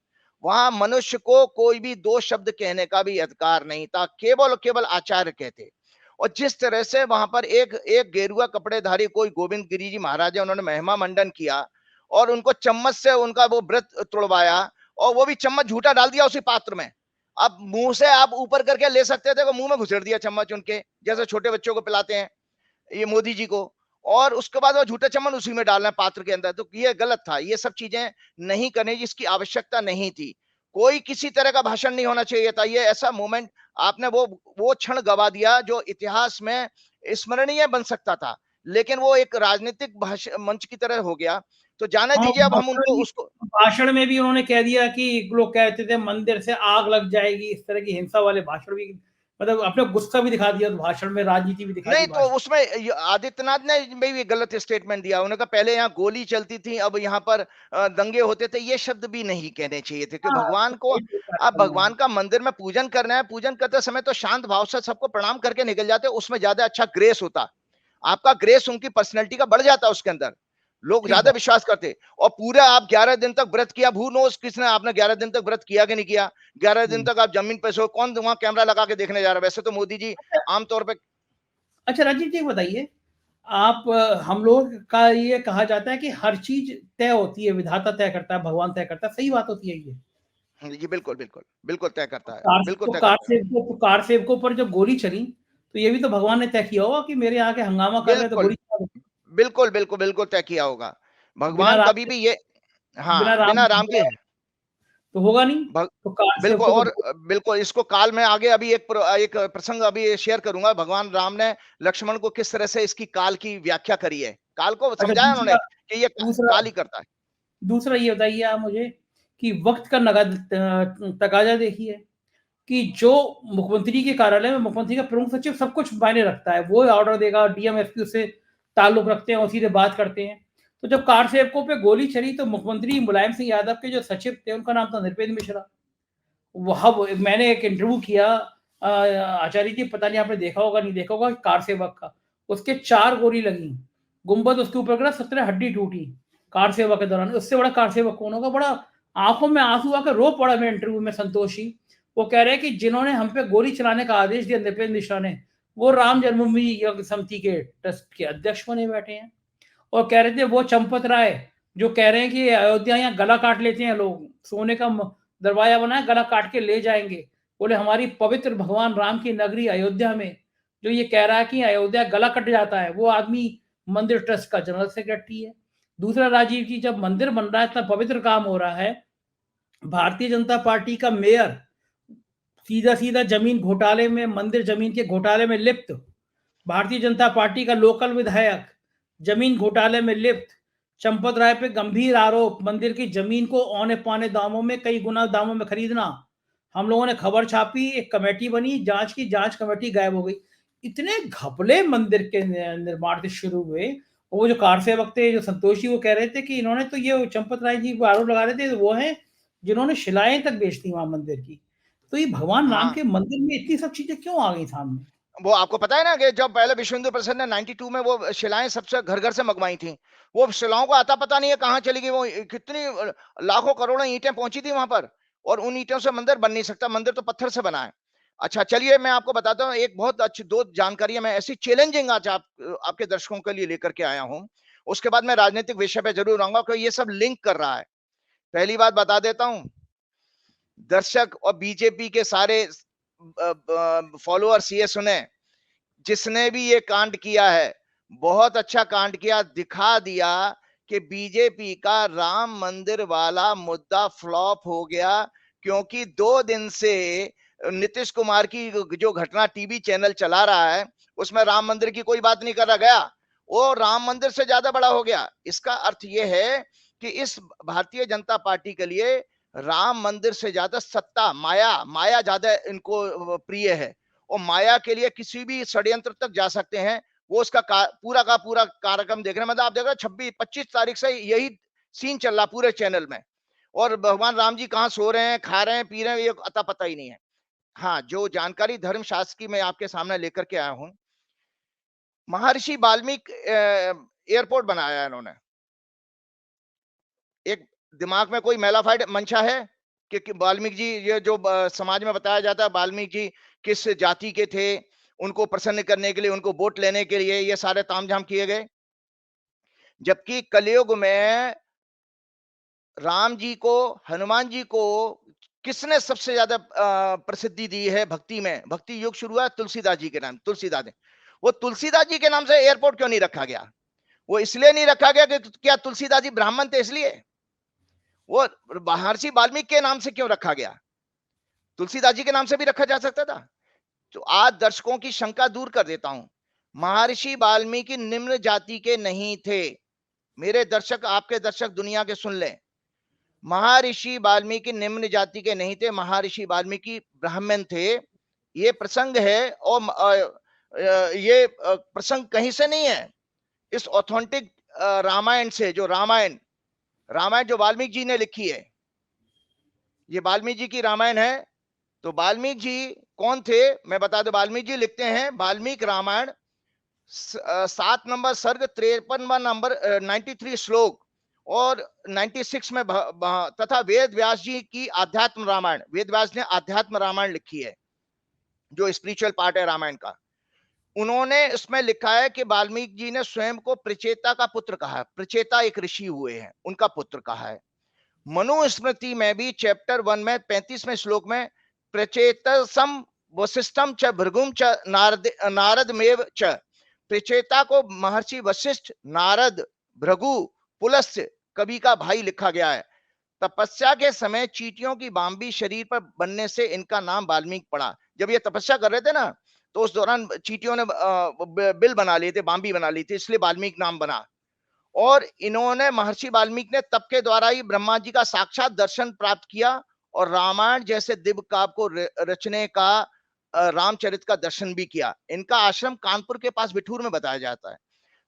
वहां मनुष्य को कोई भी दो शब्द कहने का भी अधिकार नहीं था, केवल केवल आचार्य कहते। और जिस तरह से वहां पर एक एक गेरुआ कपड़ेधारी कोई गोविंद गिरी जी महाराज है, उन्होंने महिमा मंडन किया और उनको चम्मच से उनका वो व्रत तोड़वाया, और वो भी चम्मच झूठा डाल दिया उसी पात्र में। अब मुंह से आप ऊपर करके ले सकते थे, मुंह में घुसेड़ दिया चम्मच उनके, जैसे छोटे बच्चों को पिलाते हैं ये मोदी जी को। और उसके बाद वो झूठा चम्मच उसी में डालना पात्र के अंदर, तो ये गलत था। ये सब चीजें नहीं करने जिसकी आवश्यकता नहीं थी। कोई किसी तरह का भाषण नहीं होना चाहिए था। ये ऐसा मोमेंट, आपने वो क्षण गवा दिया जो इतिहास में स्मरणीय बन सकता था, लेकिन वो एक राजनीतिक मंच की तरह हो गया। तो जाने हाँ, दीजिए, अब हम उनको उसको भाषण में भी उन्होंने कह दिया कि लोग कहते थे मंदिर से आग लग जाएगी, इस तरह की हिंसा वाले भाषण भी, मतलब अपने गुस्सा भी दिखा दिया, तो भाषण में राजनीति भी दिखा दी नहीं, तो भाषण। उसमें आदित्यनाथ ने भी गलत स्टेटमेंट दिया। उन्होंने कहा पहले यहाँ गोली चलती थी, अब यहाँ पर दंगे होते थे। ये शब्द भी नहीं कहने चाहिए थे कि हाँ, भगवान को, सही बोल आप रहे हैं। भगवान का मंदिर में पूजन करना है, पूजन करते समय तो शांत भाव से सबको प्रणाम करके निकल जाते, उसमें ज्यादा अच्छा ग्रेस होता। आपका ग्रेस उनकी पर्सनैलिटी का बढ़ जाता उसके अंदर, लोग ठीक ज्यादा बात। विश्वास करते। और पूरा आप 11 दिन तक व्रत किया, भू नोस किसने, आपने 11 दिन तक व्रत किया कि नहीं किया? 11 दिन हम्म। तक आप जमीन पे सो, कौन वहां कैमरा लगा के देखने जा रहा है? वैसे तो मोदी जी अच्छा, आमतौर पर अच्छा राजीव जी बताइए, आप हम लोग का ये कहा जाता है कि हर चीज तय होती है, विधाता तय करता है, भगवान तय करता है, सही बात होती है ये? जी, बिल्कुल, बिल्कुल। बिल्कुल तय करता है, कार बिल्कुल तो तय कार करता है। सेवकों तो कार सेवकों पर जब गोली चली, तो ये भी तो भगवान ने तय किया होगा कि मेरे यहाँ के हंगामा कर रहे हैं तो बिल्कुल, गोली चला दो। बिल्कुल, बिल्कुल, बिल्कुल तय किया होगा। बिना भगवान राम कभी के, भी ये बिना हाँ, राम बिना राम के बिना तो होगा नहीं। भ तो कार बिल्कुल। सेवकों और को बिल्कुल इसको काल में आगे अभी एक प्रसंग अभी शेयर करूँगा। भगवान राम ने लक्ष्मण को किस तरह से इसकी काल की व्याख्या करी है। काल को अच्छा, समझाया उन्होंने दूसरा कि ये दूसरा काल ही करता है। दूसरा ये बताइए आप मुझे कि वक्त का तकाजा देखिए कि जो मुख्यमंत्री के कार्यालय में मुख्यमंत्री का प्रमुख सचिव सब कुछ मायने रखता है, वो ऑर्डर देगा, डीएम एसपी उससे ताल्लुक रखते हैं और सीधे बात करते हैं। तो जब कार सेवकों पे गोली चली, तो मुख्यमंत्री मुलायम सिंह यादव के जो सचिव थे, उनका नाम था नृपेंद्र मिश्रा। वहाँ मैंने एक इंटरव्यू किया, आचार्य जी पता नहीं आपने देखा होगा नहीं देखा होगा, कार सेवक का, उसके 4 गोली लगी, गुंबद उसके ऊपर गिरा, 17 हड्डी टूटी कार सेवा के दौरान। उससे बड़ा कार सेवक कौन होगा? बड़ा आंखों में आंसू आकर रो पड़ा मैं इंटरव्यू में, संतोषी। वो कह रहे हैं कि जिन्होंने हम पे गोली चलाने का आदेश दिया, नृपेंद्र मिश्रा ने, वो राम जन्मभूमि समिति के ट्रस्ट के अध्यक्ष बने बैठे हैं। और कह रहे थे वो चंपत राय जो कह रहे हैं कि अयोध्या यहाँ गला काट लेते हैं लोग, सोने का दरवाजा बनाए गला काट के ले जाएंगे। बोले हमारी पवित्र भगवान राम की नगरी अयोध्या में जो ये कह रहा है कि अयोध्या गला कट जाता है, वो आदमी मंदिर ट्रस्ट का जनरल सेक्रेटरी है। दूसरा, राजीव जी, जब मंदिर बन रहा है, इतना पवित्र काम हो रहा है, भारतीय जनता पार्टी का मेयर सीधा सीधा जमीन घोटाले में, मंदिर जमीन के घोटाले में लिप्त, भारतीय जनता पार्टी का लोकल विधायक जमीन घोटाले में लिप्त, चंपत राय पे गंभीर आरोप, मंदिर की जमीन को औने पौने दामों में, कई गुना दामों में खरीदना। हम लोगों ने खबर छापी, एक कमेटी बनी, जांच की, जांच कमेटी गायब हो गई। इतने घपले मंदिर के निर्माण से शुरू हुए। वो जो कार सेवक थे, जो संतोषी, वो कह रहे थे कि इन्होंने तो ये चंपत राय जी को आरोप लगा रहे थे, वो हैं जिन्होंने शिलाएं तक बेच दी वहां मंदिर की। तो ये भगवान राम हाँ, के मंदिर में इतनी सब चीजें क्यों आ गई सामने? वो आपको पता है ना कि जब पहले विश्व हिंदू परिषद ने 92 में वो शिलाएं सबसे घर घर से मंगवाई थी, वो शिलाओं को आता पता नहीं है कहाँ चली गई। वो कितनी लाखों करोड़ों ईंटें पहुंची थी वहां पर, और उन ईंटों से मंदिर बन नहीं सकता, मंदिर तो पत्थर से बना है। अच्छा चलिए, मैं आपको बताता हूँ एक बहुत अच्छी दो जानकारियां मैं ऐसी चैलेंजिंग आज आपके दर्शकों के लिए लेकर के आया हूँ। उसके बाद मैं राजनीतिक विषय पे जरूर आऊंगा, क्योंकि ये सब लिंक कर रहा है। पहली बात बता देता हूं, दर्शक और बीजेपी के सारे फॉलोअर्स ये सुने, जिसने भी ये कांड किया है, बहुत अच्छा कांड किया, दिखा दिया कि बीजेपी का राम मंदिर वाला मुद्दा फ्लॉप हो गया। क्योंकि 2 दिन से नीतीश कुमार की जो घटना टीवी चैनल चला रहा है, उसमें राम मंदिर की कोई बात नहीं करा गया, वो राम मंदिर से ज्यादा बड़ा हो गया। इसका अर्थ यह है कि इस भारतीय जनता पार्टी के लिए राम मंदिर से ज्यादा सत्ता, माया, माया ज्यादा इनको प्रिय है, और माया के लिए किसी भी षड्यंत्र तक जा सकते हैं। वो उसका पूरा का पूरा कार्यक्रम देख रहे हैं। मतलब आप देख रहे हैं 26-25 तारीख से यही सीन चल रहा पूरे चैनल में, और भगवान राम जी कहाँ सो रहे हैं, खा रहे हैं, पी रहे हैं, ये अता पता ही नहीं है। हाँ, जो जानकारी धर्मशास्त्र की मैं आपके सामने लेकर के आया हूं, महर्षि वाल्मीकि एयरपोर्ट बनाया है इन्होंने। एक दिमाग में कोई मेलाफाइड मंशा है कि वाल्मीकि जी, ये जो समाज में बताया जाता है वाल्मीकि जी किस जाति के थे, उनको प्रसन्न करने के लिए, उनको वोट लेने के लिए ये सारे तामझाम किए गए। जबकि कलयुग में राम जी को, हनुमान जी को किसने सबसे ज्यादा प्रसिद्धि दी है भक्ति में? भक्ति युग शुरू हुआ तुलसीदास जी के नाम, तुलसीदास ने। वो तुलसीदास जी के नाम से एयरपोर्ट क्यों नहीं रखा गया? वो इसलिए नहीं रखा गया कि क्या तुलसीदास जी ब्राह्मण थे इसलिए? वो महर्षि वाल्मीकि के नाम से क्यों रखा गया? तुलसीदास जी के नाम से भी रखा जा सकता था। तो आज दर्शकों की शंका दूर कर देता हूं, महर्षि वाल्मीकि निम्न जाति के नहीं थे। मेरे दर्शक, आपके दर्शक दुनिया के सुन लें, महर्षि वाल्मीकि निम्न जाति के नहीं थे, महर्षि वाल्मीकि ब्राह्मण थे। ये प्रसंग है, और ये प्रसंग कहीं से नहीं है, इस ऑथेंटिक रामायण से, जो रामायण रामायण जो वाल्मीकि जी ने लिखी है, ये वाल्मीकि जी की रामायण है। तो वाल्मीकि जी कौन थे मैं बता दूं। वाल्मीकि जी लिखते हैं वाल्मीकि रामायण 7 नंबर सर्ग, 53वां नंबर, 93 श्लोक और 96 में तथा वेद व्यास जी की आध्यात्म रामायण, वेद व्यास ने आध्यात्म रामायण लिखी है, जो स्पिरिचुअल पार्ट है रामायण का। उन्होंने इसमें लिखा है कि वाल्मीकि जी ने स्वयं को प्रचेता का पुत्र कहा है। प्रचेता एक ऋषि हुए हैं, उनका पुत्र कहा है। मनुस्मृति में भी चैप्टर 1 में 35वें श्लोक में प्रचेतसम वशिष्ठम च भृगुम च नारद मेव च, प्रचेता को महर्षि वशिष्ठ, नारद, भृगु, पुलस्त्य कवि का भाई लिखा गया है। तपस्या के समय चींटियों की बाम्बी शरीर पर बनने से इनका नाम वाल्मीकि पड़ा। जब ये तपस्या कर रहे थे ना, तो उस दौरान चींटियों ने बिल बना लिए थे, बाम्बी बना ली थी, इसलिए वाल्मीकि नाम बना। और इन्होंने, महर्षि वाल्मीकि ने तप के द्वारा ही ब्रह्मा जी का साक्षात दर्शन प्राप्त किया, और रामायण जैसे दिव्य काव्य को रचने का, रामचरित का दर्शन भी किया। इनका आश्रम कानपुर के पास बिठूर में बताया जाता है।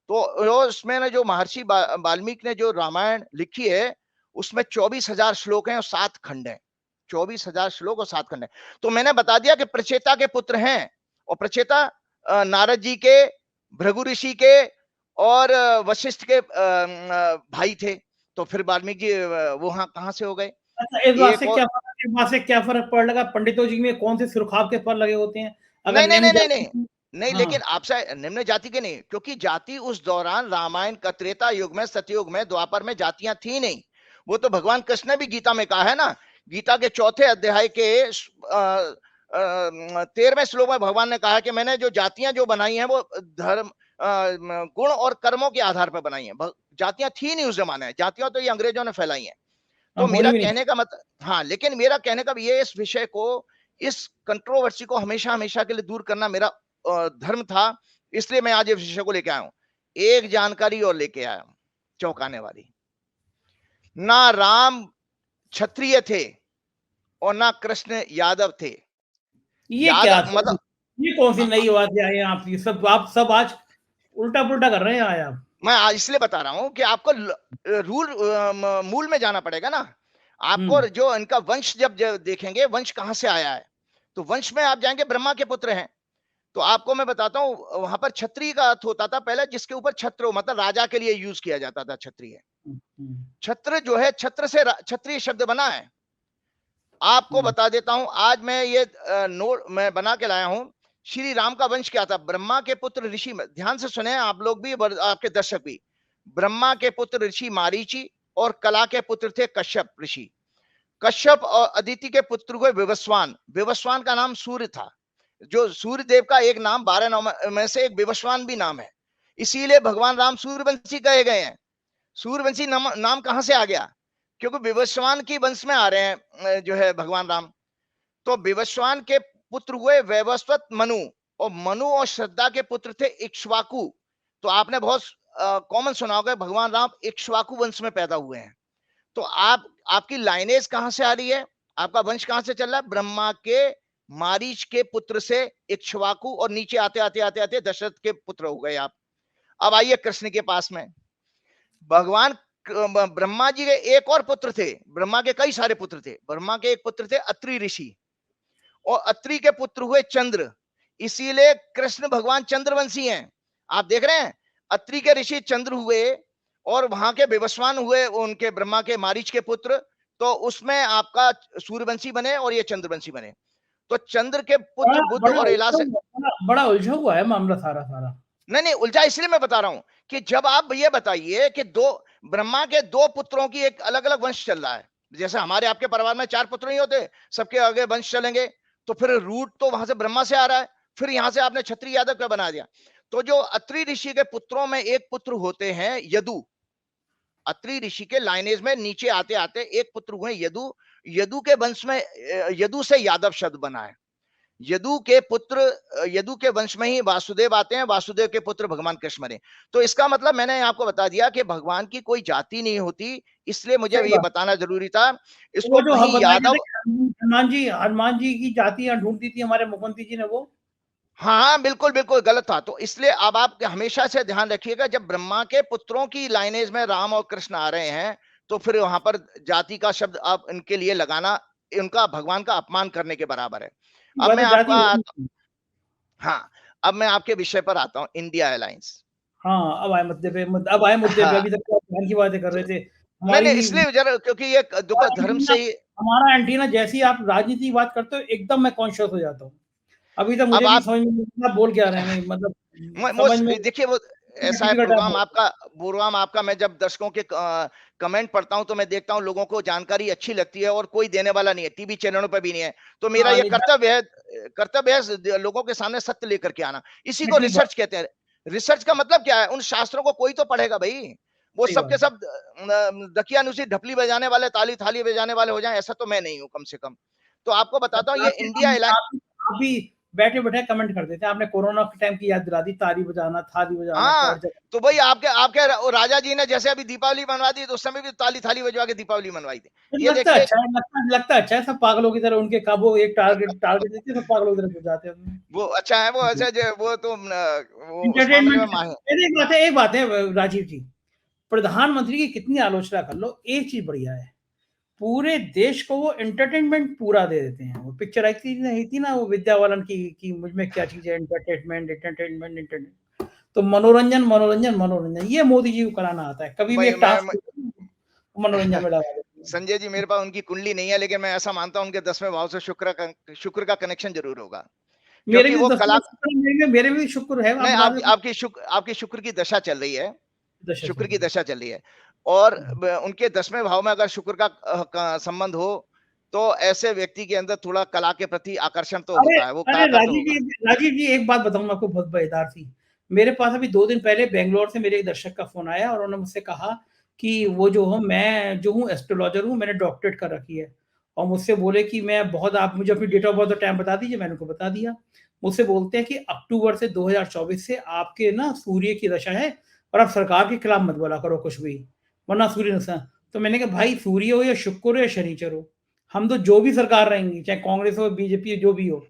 तो उसमें जो महर्षि वाल्मीकि ने जो रामायण लिखी है, उसमें 24,000 श्लोक हैं और 7 खंड हैं। 24,000 श्लोक और 7 खंड हैं। तो मैंने बता दिया कि प्रचेता के पुत्र हैं, और प्रचेता नारद जी के, भृगु ऋषि के और वशिष्ठ के भाई थे। तो फिर वाल्मीकि जी वो कहां से हो गए? अच्छा, एक और, इस बात से क्या फर्क पड़ लगा? पंडितों जी में कौन से सुरखाब के फल लगे होते हैं? अगर नहीं नहीं निम्न नहीं नहीं जाति नहीं, नहीं, हाँ लेकिन आपसे निम्न जाति के नहीं, क्योंकि जाति उस दौरान रामायण का त्रेता युग में, सतयुग में, द्वापर में जातियां थी नहीं। वो तो भगवान कृष्ण ने भी गीता में कहा है ना, गीता के 4थे अध्याय के 13वें श्लोक में भगवान ने कहा कि मैंने जो जातियां जो बनाई हैं वो धर्म, गुण और कर्मों के आधार पर बनाई हैं। जातियां थी नहीं उस जमाने में, जातियां तो ये अंग्रेजों ने फैलाई हैं। तो हाँ, बोली मेरा भी नहीं। कहने का मतलब, हाँ, लेकिन मेरा कहने का ये, इस विषय को, इस कंट्रोवर्सी को हमेशा हमेशा के लिए दूर करना मेरा धर्म था। इसलिए मैं आज इस विषय को लेके आया हूं। एक जानकारी और लेके आया हूं, चौंकाने वाली। ना राम क्षत्रिय थे और ना कृष्ण यादव थे। ये क्या यादव था? मतलब, ये कौन सी नई बातें आई हैं आपकी? आप सब आज उल्टा पुल्टा कर रहे हैं आप। मैं इसलिए बता रहा हूं कि आपको रूल मूल में जाना पड़ेगा ना। आपको हम्म। जो इनका वंश जब देखेंगे, वंश कहां से आया है, तो वंश में आप जाएंगे, ब्रह्मा के पुत्र हैं। तो आपको मैं बताता हूं, वहां पर क्षत्रिय का अर्थ होता था पहले, जिसके ऊपर छत्र हो, मतलब राजा के लिए यूज किया जाता था क्षत्रिय। छत्र जो है, छत्र से क्षत्रिय शब्द बना है। आपको बता देता हूं, आज मैं ये नोट मैं बना के लाया हूं। श्री राम का वंश क्या था? ब्रह्मा के पुत्र ऋषि, ध्यान से सुने आप लोग भी, आपके दर्शक भी। ब्रह्मा के पुत्र ऋषि मारीची और कला के पुत्र थे कश्यप ऋषि। कश्यप और अदिति के पुत्र हुए विवस्वान। विवस्वान का नाम सूर्य था, जो सूर्य देव का एक नाम 12 नाम में से एक विवस्वान भी नाम है। इसीलिए भगवान राम सूर्यवंशी कहे गए हैं। सूर्यवंशी नाम कहां से आ गया? क्योंकि विवस्वान की वंश में आ रहे हैं जो है भगवान राम। तो विवस्वान के पुत्र हुए वैवस्वत मनु, और मनु और श्रद्धा के पुत्र थे इक्ष्वाकु। तो आपने बहुत कॉमन सुना होगा, भगवान राम इक्ष्वाकु वंश में पैदा हुए हैं। तो आपकी लाइनेज कहां से आ रही है? आपका वंश कहां से चल रहा है? ब्रह्मा के मारीच के पुत्र से इक्ष्वाकु, और नीचे आते आते आते आते दशरथ के पुत्र हो गए आप। अब आइए कृष्ण के पास में। भगवान ब्रह्मा जी के एक और पुत्र थे, ब्रह्मा के कई सारे पुत्र थे। ब्रह्मा के एक पुत्र थे अत्रि ऋषि, और अत्रि के पुत्र हुए चंद्र। इसीलिए कृष्ण भगवान चंद्रवंशी हैं। आप देख रहे हैं, अत्रि के ऋषि चंद्र हुए, और वहां के विवस्वान हुए उनके ब्रह्मा के मारीच के पुत्र। तो उसमें आपका सूर्यवंशी बने और ये चंद्रवंशी बने। तो चंद्र के पुत्र बड़ा बुद्ध बड़ा और इला से, बड़ा उलझा हुआ है मामला सारा सारा। नहीं नहीं उलझा, इसलिए मैं बता रहा हूं कि जब आप ये बताइए कि ब्रह्मा के दो पुत्रों की एक अलग अलग वंश चल रहा है, जैसे हमारे आपके परिवार में 4 पुत्र नहीं होते, सबके आगे वंश चलेंगे, तो फिर रूट तो वहां से ब्रह्मा से आ रहा है। फिर यहां से आपने क्षत्रिय यादव क्या बना दिया? तो जो अत्रि ऋषि के पुत्रों में एक पुत्र होते हैं यदु। अत्रि ऋषि के लाइनेज में नीचे आते आते एक पुत्र हुए यदु। यदु के वंश में, यदु से यादव शब्द बना है। यदु के पुत्र, यदु के वंश में ही वासुदेव आते हैं, वासुदेव के पुत्र भगवान कृष्ण बने। तो इसका मतलब मैंने आपको बता दिया कि भगवान की कोई जाति नहीं होती, इसलिए मुझे सही ये बात। बताना जरूरी था। वो इसको जो कहीं बताया था यादव, कि हनुमान जी की जातियां ढूंढती थी हमारे मुख्यमंत्री जी ने, वो हाँ बिल्कुल बिल्कुल गलत था। तो इसलिए अब आप हमेशा से ध्यान रखिएगा, जब ब्रह्मा के पुत्रों की लाइनेज में राम और कृष्ण आ रहे हैं, तो फिर वहां पर जाति का शब्द आप इनके लिए लगाना, उनका भगवान का अपमान करने के बराबर है। अब मैं वैसे जाति आपका, होती थी। हाँ, अब मैं आपके विषय पर आता हूं, इंडिया एलायंस। हाँ, अब आए मुद्दे पे। हाँ, अभी तक तो आप धर्म की बातें कर तो रहे थे। नहीं हमारी नहीं इसलिए जरा, क्योंकि ये देखो धर्म से ही, हमारा एंटीना जैसी आप राजनीति की बात करते हो, एकदम मैं कॉन्शियस हो जाता हूँ। अभी तक अब मुझे नहीं आप, समझ में आप बोल क्या रहे हैं, मतलब समझ में देखिए वो ऐसा है, का टाइम हो। प्रोग्राम आपका मैं जब दर्शकों के कमेंट पढ़ता हूं, तो मैं देखता हूं लोगों को जानकारी अच्छी लगती है, और कोई देने वाला नहीं है, टीवी चैनलों पर भी नहीं है। तो मेरा हाँ, ये नहीं, कर्तव्य है लोगों के सामने सत्य लेकर के आना। इसी को ठीक बात। रिसर्च कहते हैं। रिसर्च का मतलब क्या है? उन शास्त्रों को कोई तो पढ़ेगा भाई। वो सही सबके बात है। सब दकियानुसी ढपली बजाने वाले, ताली थाली बजाने वाले हो जाए, ऐसा तो मैं नहीं हूं कम से कम। तो आपको बताता हूँ ये इंडिया एलायंस। आप भी बैठे बैठे कमेंट कर देते हैं। आपने कोरोना के टाइम की याद दिला दी, ताली बजाना, थाली बजाना, हाँ, पैर जमाना। तो भाई आपके आपके राजा जी ने जैसे अभी दीपावली मनवा दी, तो उस समय भी ताली थाली बजवा के दीपावली मनवाई थी। ये लगता देखिए, अच्छा है, लगता अच्छा है। सब पागलों की तरह उनके काबू, एक टारगेट देते हैं, सब पागलों की तरह हो जाते हैं। वो अच्छा है, वो ऐसे जो वो तो वो उस मामले में एंटरटेनमेंट। माहिर। एक बात है राजीव जी, प्रधानमंत्री की कितनी आलोचना कर लो, एक चीज बढ़िया है, पूरे देश को वो एंटरटेनमेंट पूरा दे देते हैं। वो पिक्चर आई थी ना, वो विद्या बालन की, कि मुझ में क्या चीज है, एंटरटेनमेंट एंटरटेनमेंट एंटरटेनमेंट। तो मनोरंजन मनोरंजन मनोरंजन, ये मोदी जी को कराना आता है। कभी भी भाई एक टास्क मनोरंजन में लगा देते हैं। संजय जी, मेरे पास उनकी कुंडली नहीं है, लेकिन मैं ऐसा मानता हूं उनके 10वें भाव से शुक्र का कनेक्शन जरूर होगा। मेरे क्योंकि भी वो 10 कला शुक्र में मेरे भी शुक्र है, आप नहीं, बाद में आपकी शुक्र की दशा चल रही है, दशा चल शुक्र की रही है। दशा चल रही है। और हुँ। उनके 10वें भाव में अगर शुक्र का संबंध हो, तो ऐसे व्यक्ति के अंदर थोड़ा कला के प्रति आकर्षण तो अरे, होता है, वो अरे कलाकार तो होगा। राजीव जी एक बात बताऊँ मैं आपको बहुत मज़ेदार सी। मेरे पास अभी 2 दिन पहले बैंगलोर से मेरे एक दर्शक का फ़ोन आया और उन्होंने मुझसे कहा कि वो जो हूँ मैं जो हूँ एस्ट्रोलॉज़र हूँ, मैंने डॉक्टरेट कर रखी है। और मुझसे बोले कि मैं बहुत आप मुझे अपनी डेट ऑफ बर्थ और टाइम बता दीजिए, मैंने उनको बता दिया। मुझसे बोलते हैं कि अक्टूबर से 2024 से आपके ना सूर्य की दशा है और आप सरकार के खिलाफ मत बोला करो कुछ भी, वरना सूर्य नुकसान। तो मैंने कहा भाई सूर्य हो या शुक्र हो या शनिचर हो, हम तो जो भी सरकार रहेंगी, चाहे कांग्रेस हो, बीजेपी हो, जो भी हो,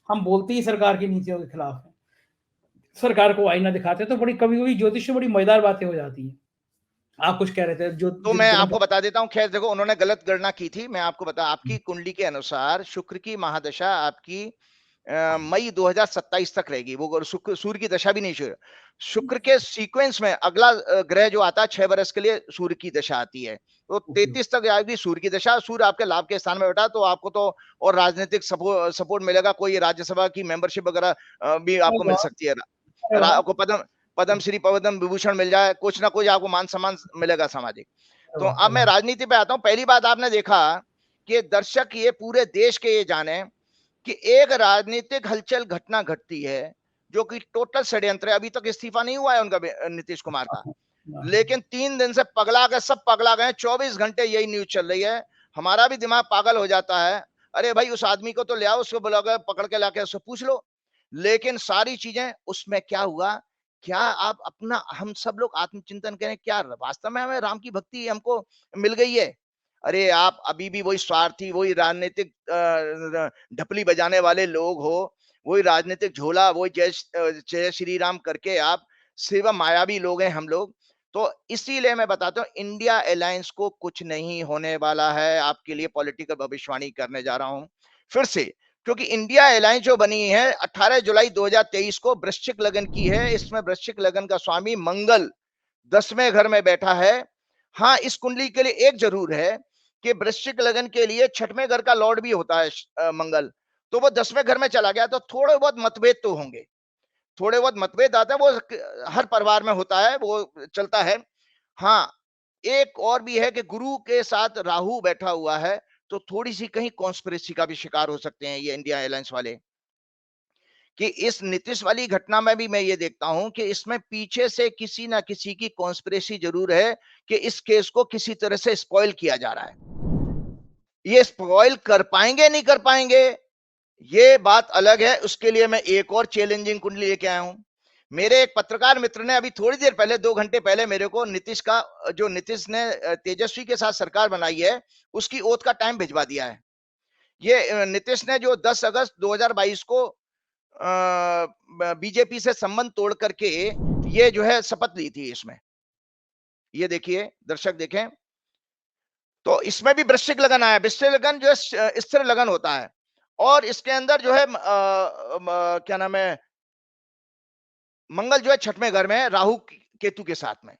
हम बोलते ही सरकार की नीतियों के खिलाफ हैं। सरकार को आईना दिखाते हैं, तो बड़ी कभी-कभी ज्योतिष में बड़ी मज़ेदार बातें हो जाती हैं। आप कुछ कह रहे थे जो तो जिन मैं दिनों आपको बता देता हूँ, ख़ैर देखो उन्होंने गलत गणना की थी, मैं आपको आपकी कुंडली के अनुसार शुक्र की महादशा आपकी मई 2027 तक रहेगी। वो शुक्र सूर्य की दशा भी नहीं शुक्र के सीक्वेंस में अगला ग्रह जो आता है 6 वर्ष के लिए सूर्य की दशा आती है। तो ओके, 33 तक आएगी सूर्य की दशा, सूर्य आपके लाभ के स्थान में बैठा तो आपको तो और राजनीतिक सपोर्ट मिलेगा, कोई राज्यसभा की मेंबरशिप वगैरह भी अरे आपको मिल वाह! सकती है। अरे वाह! आपको पद्म श्री, पद्म विभूषण मिल जाए, कुछ ना कुछ आपको मान सम्मान मिलेगा सामाजिक। अरे तो वाह! अब क्या मैं बात राजनीति पे आता हूँ। पहली बात आपने देखा कि दर्शक ये पूरे देश के ये जाने कि एक राजनीतिक हलचल घटना घटती है जो कि टोटल षड्यंत्र है। अभी तक इस्तीफा नहीं हुआ है उनका नीतीश कुमार का, हाँ, लेकिन 3 दिन से पगला गए, सब पगला गए। 24 घंटे यही न्यूज चल रही है। हमारा भी दिमाग पागल हो जाता है। अरे भाई उस आदमी को तो ले आओ, उसको बुला कर पकड़ के लाके उससे पूछ लो। लेकिन सारी चीजें उसमें क्या हुआ, क्या आप अपना हम सब लोग आत्मचिंतन करें, क्या वास्तव में हमें राम की भक्ति हमको मिल गई है? अरे आप अभी भी वही स्वार्थी, वही राजनीतिक ढपली बजाने वाले लोग हो, वही राजनीतिक झोला, वही जय श्री राम करके आप सेवा मायावी लोग हैं हम लोग। तो इसीलिए मैं बताता हूँ इंडिया अलायंस को कुछ नहीं होने वाला है। आपके लिए पॉलिटिकल भविष्यवाणी करने जा रहा हूं फिर से, क्योंकि इंडिया अलायंस जो बनी है 18 जुलाई 2023 को वृश्चिक लगन की है। इसमें वृश्चिक लगन का स्वामी मंगल 10वें घर में बैठा है। हाँ, इस कुंडली के लिए एक जरूर है कि वृश्चिक लगन के लिए 6वें घर का लॉर्ड भी होता है मंगल। तो वो 10वें घर में चला गया तो थोड़े बहुत मतभेद तो होंगे, थोड़े बहुत मतभेद आते हैं, वो हर परिवार में होता है, वो चलता है। हाँ, एक और भी है कि गुरु के साथ राहु बैठा हुआ है, तो थोड़ी सी कहीं कॉन्स्पिरेसी का भी शिकार हो सकते हैं ये इंडिया अलायंस वाले। कि इस नीतीश वाली घटना में भी मैं ये देखता हूं कि इसमें पीछे से किसी ना किसी की कॉन्स्पिरेसी जरूर है कि इस केस को किसी तरह से स्पॉइल किया जा रहा है। ये स्पॉइल कर पाएंगे नहीं कर पाएंगे ये बात अलग है। उसके लिए मैं एक और चैलेंजिंग कुंडली लेके आया हूं। मेरे एक पत्रकार मित्र ने अभी थोड़ी देर पहले 2 घंटे पहले मेरे को नीतीश का जो नीतीश ने तेजस्वी के साथ सरकार बनाई है उसकी ओथ का टाइम भिजवा दिया है। ये नीतीश ने जो 10 अगस्त 2022 को बीजेपी से संबंध तोड़ करके ये जो है शपथ ली थी। इसमें ये देखिए दर्शक देखें तो इसमें भी वृश्चिक लगन आया। वृश्चिक लगन जो है स्थिर लगन होता है और इसके अंदर जो है क्या नाम है मंगल जो है 6वें घर में है राहु केतु के साथ में।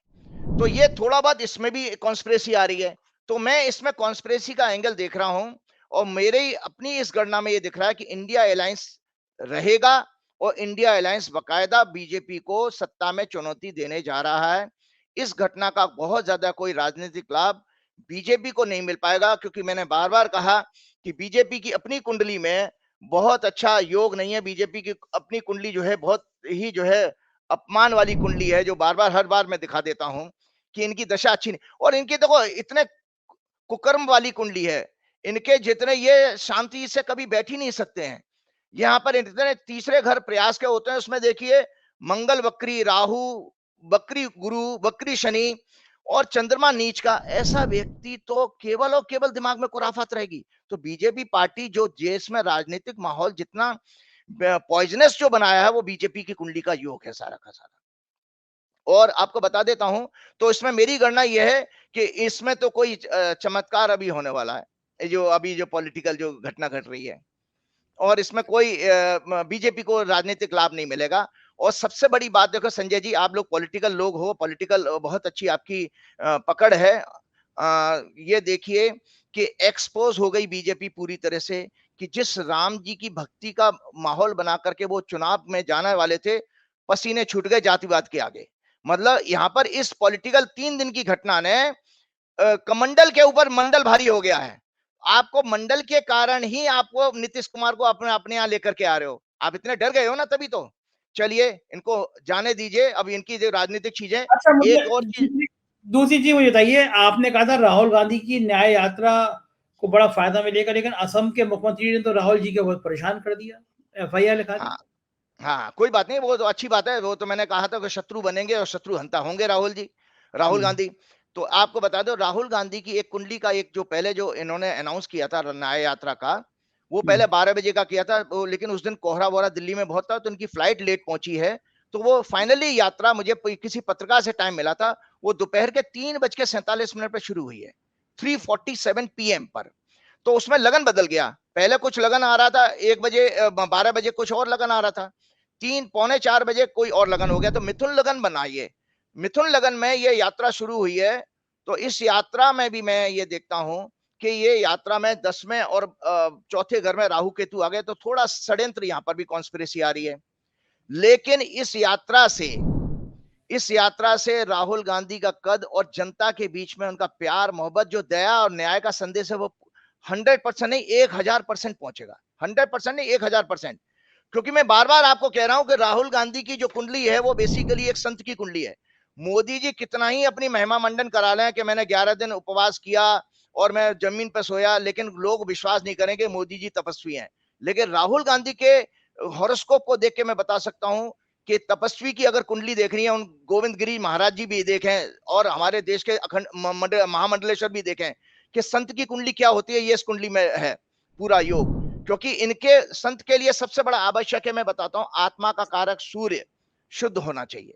तो ये थोड़ा बहुत इसमें भी कॉन्स्पिरेसी आ रही है। तो मैं इसमें कॉन्स्पिरेसी का एंगल देख रहा हूं और मेरे अपनी इस गणना में ये दिख रहा है कि इंडिया अलायंस रहेगा और इंडिया अलायंस बकायदा बीजेपी को सत्ता में चुनौती देने जा रहा है। इस घटना का बहुत ज्यादा कोई राजनीतिक लाभ बीजेपी को नहीं मिल पाएगा, क्योंकि मैंने बार बार कहा कि बीजेपी की अपनी कुंडली में बहुत अच्छा योग नहीं है। बीजेपी की अपनी कुंडली जो है बहुत ही जो है अपमान वाली कुंडली है, जो बार बार हर बार मैं दिखा देता हूं कि इनकी दशा अच्छी नहीं। और इनकी देखो इतने कुकर्म वाली कुंडली है, इनके जितने ये शांति से कभी बैठ ही नहीं सकते हैं। यहाँ पर इतने तीसरे घर प्रयास के होते हैं, उसमें देखिए मंगल वक्री, राहु वक्री, गुरु वक्री, शनि और चंद्रमा नीच का। ऐसा व्यक्ति तो केवल और केवल दिमाग में कुराफात रहेगी। तो बीजेपी पार्टी जो देश में राजनीतिक माहौल जितना पॉइजनस जो बनाया है वो बीजेपी की कुंडली का योग है सारा का सारा। और आपको बता देता हूं तो इसमें मेरी गणना यह है कि इसमें तो कोई चमत्कार अभी होने वाला है, जो अभी जो पॉलिटिकल जो घटना घट रही है, और इसमें कोई बीजेपी को राजनीतिक लाभ नहीं मिलेगा। और सबसे बड़ी बात देखो संजय जी, आप लोग पॉलिटिकल लोग हो, पॉलिटिकल बहुत अच्छी आपकी पकड़ है। ये देखिए कि एक्सपोज हो गई बीजेपी पूरी तरह से कि जिस राम जी की भक्ति का माहौल बना करके वो चुनाव में जाने वाले थे, पसीने छूट गए जातिवाद के आगे। मतलब यहाँ पर इस पॉलिटिकल 3 दिन की घटना ने कमंडल के ऊपर मंडल भारी हो गया है। आपको मंडल के कारण ही आपको नीतीश कुमार को अपने अपने यहाँ लेकर के आ रहे हो। आप इतने डर गए हो ना तभी तो। चलिए इनको जाने दीजिए, अब इनकी जो राजनीतिक चीजें। अच्छा, मुझे एक और चीज, दूसरी चीज मुझे बताइए, आपने कहा था राहुल गांधी की न्याय यात्रा को बड़ा फायदा मिलेगा, लेकिन असम के मुख्यमंत्री ने तो राहुल जी को बहुत परेशान कर दिया, एफआईआर लिखा दी। हाँ हाँ कोई बात नहीं, वो तो अच्छी बात है। वो तो मैंने कहा था कि शत्रु बनेंगे और शत्रु हंता होंगे राहुल जी, राहुल गांधी। तो आपको बता दो, राहुल गांधी की एक कुंडली का एक जो पहले जो इन्होंने अनाउंस किया था न्याय यात्रा का, वो पहले 12 बजे का किया था वो, लेकिन उस दिन कोहरा वोहरा दिल्ली में बहुत था तो उनकी फ्लाइट लेट पहुंची है। तो वो फाइनली यात्रा, मुझे किसी पत्रकार से टाइम मिला था, वो दोपहर के 3:47 पर शुरू हुई है, 3:47 PM पर। तो उसमें लगन बदल गया। पहले कुछ लगन आ रहा था 1 बजे, 12 बजे कुछ और लगन आ रहा था, 3 पौने 4 बजे कोई और लगन हो गया। तो मिथुन लगन बनाइए, मिथुन लगन में ये यात्रा शुरू हुई है। तो इस यात्रा में भी मैं ये देखता हूं कि ये यात्रा में 10वें और चौथे घर में राहु केतु आ गए, तो थोड़ा षड्यंत्र यहां पर भी कॉन्स्पिरेसी आ रही है। लेकिन इस यात्रा से राहुल गांधी का कद और जनता के बीच में उनका प्यार मोहब्बत, जो दया और न्याय का संदेश है, वो 100% नहीं 1000% पहुंचेगा। 100% नहीं 1000%। क्योंकि मैं बार बार आपको कह रहा हूं कि राहुल गांधी की जो कुंडली है वो बेसिकली एक संत की कुंडली है। मोदी जी कितना ही अपनी महिमा मंडन करा लें कि मैंने 11 दिन उपवास किया और मैं जमीन पर सोया, लेकिन लोग विश्वास नहीं करेंगे मोदी जी तपस्वी हैं। लेकिन राहुल गांधी के हॉरोस्कोप को देख के मैं बता सकता हूं कि तपस्वी की अगर कुंडली देखनी है, उन गोविंद गिरी महाराज जी भी देखें और हमारे देश के अखंड महामंडलेश्वर भी देखें कि संत की कुंडली क्या होती है। ये इस कुंडली में है पूरा योग, क्योंकि इनके संत के लिए सबसे बड़ा आवश्यक है, मैं बताता हूं, आत्मा का कारक सूर्य शुद्ध होना चाहिए।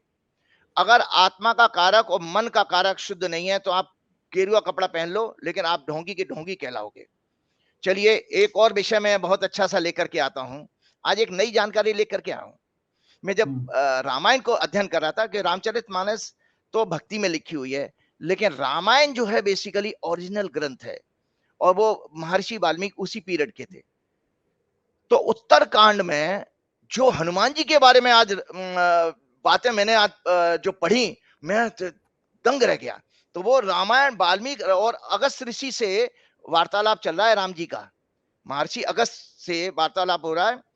अगर आत्मा का कारक और मन का कारक शुद्ध नहीं है तो आप गेरुआ कपड़ा पहन लो, लेकिन आप ढोंगी के ढोंगी कहलाओगे। चलिए एक और विषय में बहुत अच्छा सा लेकर के आता हूं। आज एक नई जानकारी लेकर के आया हूं। मैं जब रामायण को अध्ययन कर रहा था कि रामचरितमानस तो भक्ति में लिखी हुई है, लेकिन रामायण जो है बेसिकली ओरिजिनल ग्रंथ है और वो महर्षि वाल्मीकि उसी पीरियड के थे। तो उत्तरकांड में जो हनुमान जी के बारे में आज बातें मैंने आज जो पढ़ी, मैं दंग रह गया। तो वो रामायण वाल्मीकि और अगस्त ऋषि से वार्तालाप चल रहा है राम जी का, महर्षि अगस्त से वार्तालाप हो रहा है।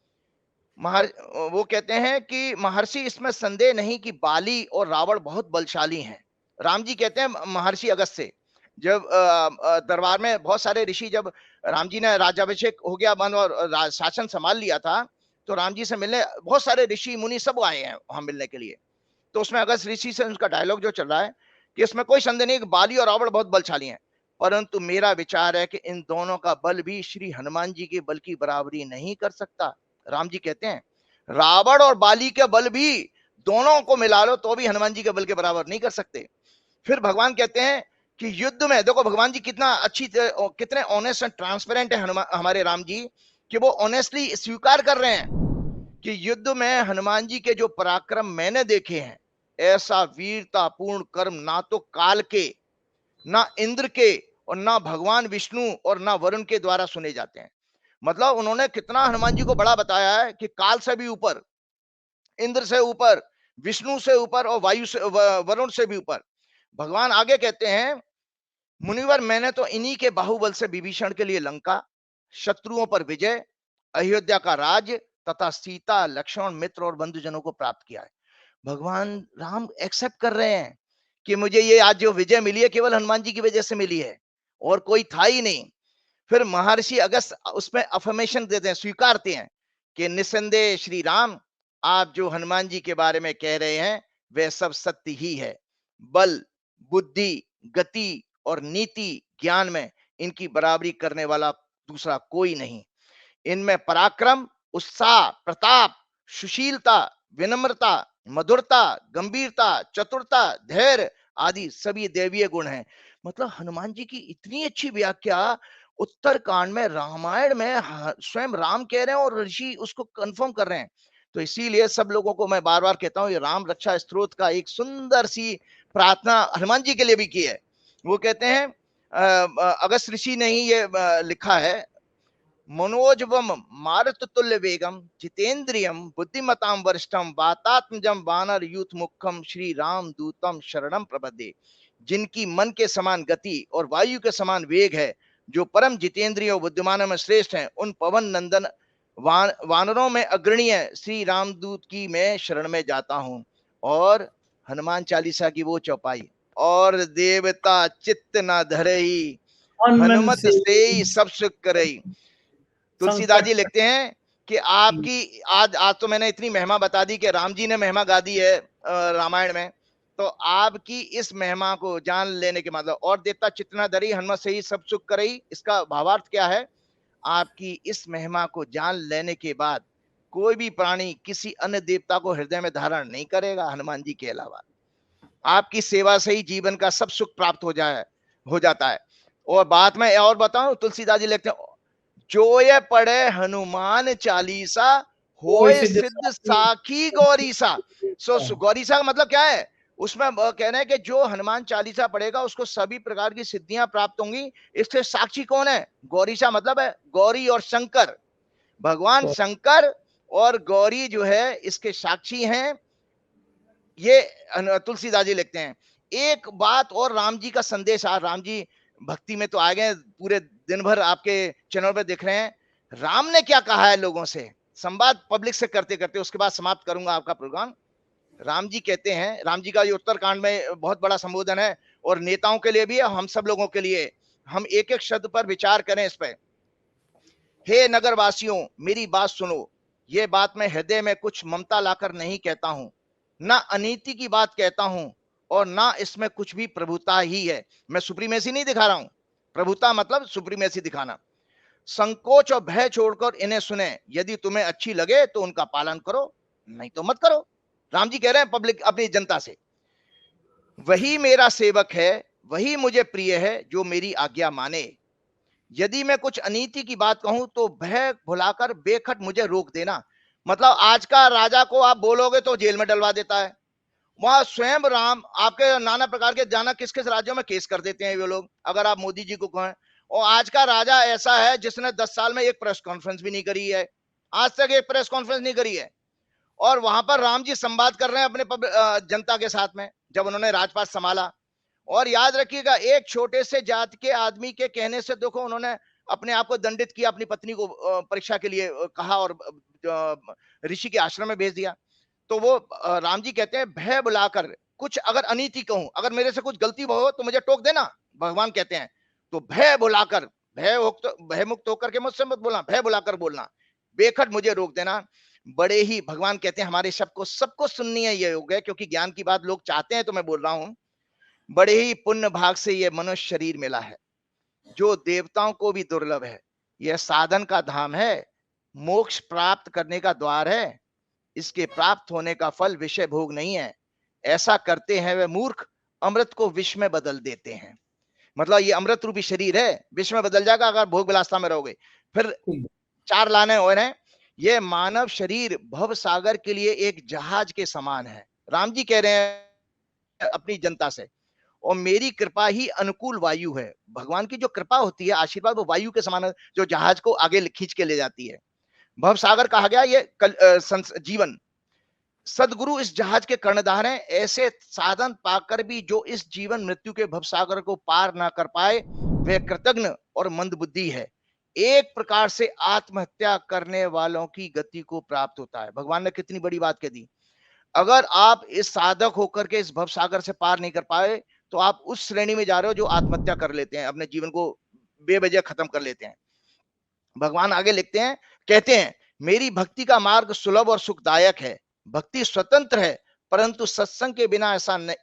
वो कहते हैं कि महर्षि इसमें संदेह नहीं कि बाली और रावण बहुत बलशाली हैं। राम जी कहते हैं महर्षि अगस्त से, जब दरबार में बहुत सारे ऋषि, जब राम जी ने राज्याभिषेक हो गया बंद और शासन संभाल लिया था, तो राम जी से मिलने बहुत सारे ऋषि मुनि सब आए हैं वहां मिलने के लिए। तो उसमें अगस्त ऋषि से उनका डायलॉग जो चल रहा है कि इसमें कोई संदेह नहीं कि बाली और रावण बहुत बलशाली हैं, परंतु मेरा विचार है कि इन दोनों का बल भी श्री हनुमान जी के बल की बराबरी नहीं कर सकता। राम जी कहते हैं रावण और बाली के बल भी दोनों को मिला लो तो भी हनुमान जी के बल के बराबर नहीं कर सकते। फिर भगवान कहते हैं कि युद्ध में देखो भगवान जी कितना कितने ऑनेस्ट एंड ट्रांसपेरेंट है हमारे राम जी, कि वो ऑनेस्टली स्वीकार कर रहे हैं कि युद्ध में हनुमान जी के जो पराक्रम मैंने देखे हैं, ऐसा वीरतापूर्ण कर्म ना तो काल के, ना इंद्र के, और ना भगवान विष्णु और ना वरुण के द्वारा सुने जाते हैं। मतलब उन्होंने कितना हनुमान जी को बड़ा बताया है कि काल से भी ऊपर, इंद्र से ऊपर, विष्णु से ऊपर और वायु से, वरुण से भी ऊपर। भगवान आगे कहते हैं मुनिवर मैंने तो इन्हीं के बाहुबल से विभीषण के लिए लंका, शत्रुओं पर विजय, अयोध्या का राज तथा सीता लक्ष्मण मित्र और बंधुजनों को प्राप्त किया है। भगवान राम एक्सेप्ट कर रहे हैं कि मुझे ये आज जो विजय मिली है केवल हनुमान जी की वजह से मिली है और कोई था ही नहीं। फिर महर्षि अगस्त उसमें अफर्मेशन देते हैं, स्वीकारते हैं कि निसंदेह श्री राम, आप जो हनुमान जी के बारे में कह रहे हैं वह सब सत्य ही है। बल, बुद्धि, गति और नीति ज्ञान में इनकी बराबरी करने वाला दूसरा कोई नहीं। इनमें पराक्रम, उत्साह, प्रताप, सुशीलता, विनम्रता, मधुरता, गंभीरता, चतुरता, धैर्य आदि सभी दैवीय गुण हैं। मतलब हनुमान जी की इतनी अच्छी व्याख्या उत्तरकांड में, रामायण में स्वयं राम कह रहे हैं और ऋषि उसको कंफर्म कर रहे हैं। तो इसीलिए सब लोगों को मैं बार बार कहता हूं, ये राम रक्षा स्तोत्र का एक सुंदर सी प्रार्थना हनुमान जी के लिए भी की है। वो कहते हैं अगस्त ऋषि ने ही ये लिखा है मनोजवम मारुततुल्य वेगम जितेंद्रियम बुद्धिमताम वरिष्ठम वातात्मजम वानर यूथ मुखम श्री राम दूतम शरणम प्रपद्ये। जिनकी मन के समान गति और वायु के समान वेग है, जो परम जितेंद्रिय और बुद्धिमानों में श्रेष्ठ हैं, उन पवन नंदन वानरों में अग्रणी है श्री रामदूत की मैं शरण में जाता हूं। और हनुमान चालीसा की वो चौपाई, और देवता चित्त न धरई, मन मन हनुमत से से ही सब सुख करई। तुलसीदास संकट जी लिखते हैं कि आपकी आज आज तो मैंने इतनी महिमा बता दी कि राम जी ने महिमा गा दी है रामायण में, तो आपकी इस महिमा को जान लेने के मतलब, और देवता चितना धरी हनुमत से ही सब सुख करई, इसका भावार्थ क्या है? आपकी इस महिमा को जान लेने के बाद कोई भी प्राणी किसी अन्य देवता को हृदय में धारण नहीं करेगा हनुमान जी के अलावा। आपकी सेवा से ही जीवन का सब सुख प्राप्त हो जाता है। और बात में और बताऊं, तुलसीदास जी लिखते हैं, जो ये पढ़े हनुमान चालीसा कोई होए सिद्ध सिद्ध साखी गौरीसा। गौरीसा का मतलब क्या है? उसमें कह रहे हैं कि जो हनुमान चालीसा पढ़ेगा उसको सभी प्रकार की सिद्धियां प्राप्त होंगी। इससे साक्षी कौन है? गौरीसा मतलब है गौरी और शंकर, भगवान शंकर और गौरी जो है इसके साक्षी हैं। ये तुलसीदास जी लिखते हैं। एक बात और राम जी का संदेश, राम जी भक्ति में तो आ गए, पूरे दिन भर आपके चैनल पे दिख रहे हैं। राम ने क्या कहा है लोगों से, संवाद पब्लिक से करते करते उसके बाद समाप्त करूंगा आपका प्रोग्राम। राम जी कहते हैं, राम जी का ये उत्तरकांड में बहुत बड़ा संबोधन है, और नेताओं के लिए भी है, हम सब लोगों के लिए। हम एक एक शब्द पर विचार करें इस पर। हे नगर वासियों, मेरी बात सुनो। ये बात मैं हृदय में कुछ ममता लाकर नहीं कहता हूं, ना अनीति की बात कहता हूं, और ना इसमें कुछ भी प्रभुता ही है। मैं सुप्रीमेसी नहीं दिखा रहा हूं। प्रभुता मतलब सुप्रीमेसी दिखाना। संकोच और भय छोड़कर इन्हें सुने। यदि तुम्हें अच्छी लगे तो उनका पालन करो, नहीं तो मत करो। राम जी कह रहे हैं पब्लिक, अपनी जनता से। वही मेरा सेवक है, वही मुझे प्रिय है, जो मेरी आज्ञा माने। यदि मैं कुछ अनीति की बात कहूं तो भय भुलाकर बेखट मुझे रोक देना। मतलब आज का राजा को आप बोलोगे तो जेल में डलवा देता है। वहां स्वयं राम आपके नाना प्रकार के, जाना किस किस राज्यों में केस कर देते हैं ये लोग, अगर आप मोदी जी को कहें। और आज का राजा ऐसा है जिसने 10 साल में एक प्रेस कॉन्फ्रेंस भी नहीं करी है, आज तक एक प्रेस कॉन्फ्रेंस नहीं करी है। और वहां पर राम जी संवाद कर रहे हैं अपने जनता के साथ में, जब उन्होंने राजपाट संभाला। और याद रखिएगा, एक छोटे से जात के आदमी के कहने से देखो उन्होंने अपने आप को दंडित किया, अपनी पत्नी को परीक्षा के लिए कहा और ऋषि के आश्रम में भेज दिया। तो वो राम जी कहते हैं, भय बुलाकर कुछ अगर अनीति कहूं, अगर मेरे से कुछ गलती हो तो मुझे टोक देना, भगवान कहते हैं। तो भय बुलाकर, भय मुक्त होकर के मुझसे मत बोलना, भय बुलाकर बोलना, बेखट मुझे रोक देना। बड़े ही, भगवान कहते हैं हमारे सबको सबको सुननी है ये योग है, क्योंकि ज्ञान की बात लोग चाहते हैं तो मैं बोल रहा हूं। बड़े ही पुण्य भाग से ये मनुष्य शरीर मिला है, जो देवताओं को भी दुर्लभ है। यह साधन का धाम है, मोक्ष प्राप्त करने का द्वार है। इसके प्राप्त होने का फल विषय भोग नहीं है। ऐसा करते हैं वे मूर्ख, अमृत को विष में बदल देते हैं। मतलब ये अमृत रूपी शरीर है, विष में बदल जाएगा अगर भोग विलासता में रहोगे। फिर 4 लाने और हैं। ये मानव शरीर भव सागर के लिए एक जहाज के समान है। राम जी कह रहे हैं अपनी जनता से, और मेरी कृपा ही अनुकूल वायु है। भगवान की जो कृपा होती है, आशीर्वाद, वो वायु के समान है, जो जहाज को आगे खींच के ले जाती है। भव सागर कहा गया ये जीवन। सदगुरु इस जहाज के कर्णधार हैं। ऐसे साधन पाकर भी जो इस जीवन मृत्यु के भवसागर को पार ना कर पाए, वह कृतज्ञ और मंदबुद्धि है। एक प्रकार से आत्महत्या करने वालों की गति को प्राप्त होता है। भगवान ने कितनी बड़ी बात कह दी। अगर आप इस साधक होकर के इस भवसागर से पार नहीं कर पाए, तो आप उस श्रेणी में जा रहे हो जो आत्महत्या कर लेते हैं, अपने जीवन को बेवजह खत्म कर लेते हैं। भगवान आगे लिखते हैं, कहते हैं, मेरी भक्ति का मार्ग सुलभ और सुखदायक है। भक्ति स्वतंत्र है, परंतु सत्संग के बिना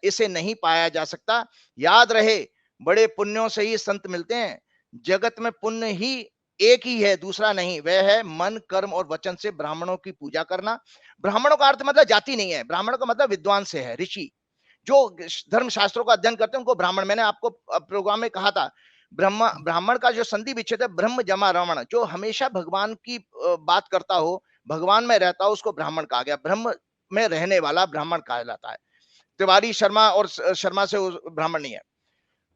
इसे नहीं पाया जा सकता। याद रहे, बड़े पुण्यों से ही संत मिलते हैं। जगत में पुण्य ही एक ही है, दूसरा नहीं। वह है मन, कर्म और वचन से ब्राह्मणों की पूजा करना। ब्राह्मणों का अर्थ मतलब जाति नहीं है, ब्राह्मणों का मतलब विद्वान से है, ऋषि जो धर्म शास्त्रों का अध्ययन करते हैं उनको ब्राह्मण। मैंने आपको प्रोग्राम में कहा था, ब्राह्मण का जो संधि विच्छेद है, ब्रह्म जमा रमण, जो हमेशा भगवान की बात करता हो, भगवान में रहता हो, उसको ब्राह्मण कहा गया। ब्रह्म में रहने वाला ब्राह्मण कहा जाता है। तिवारी शर्मा और शर्मा से ब्राह्मण नहीं है।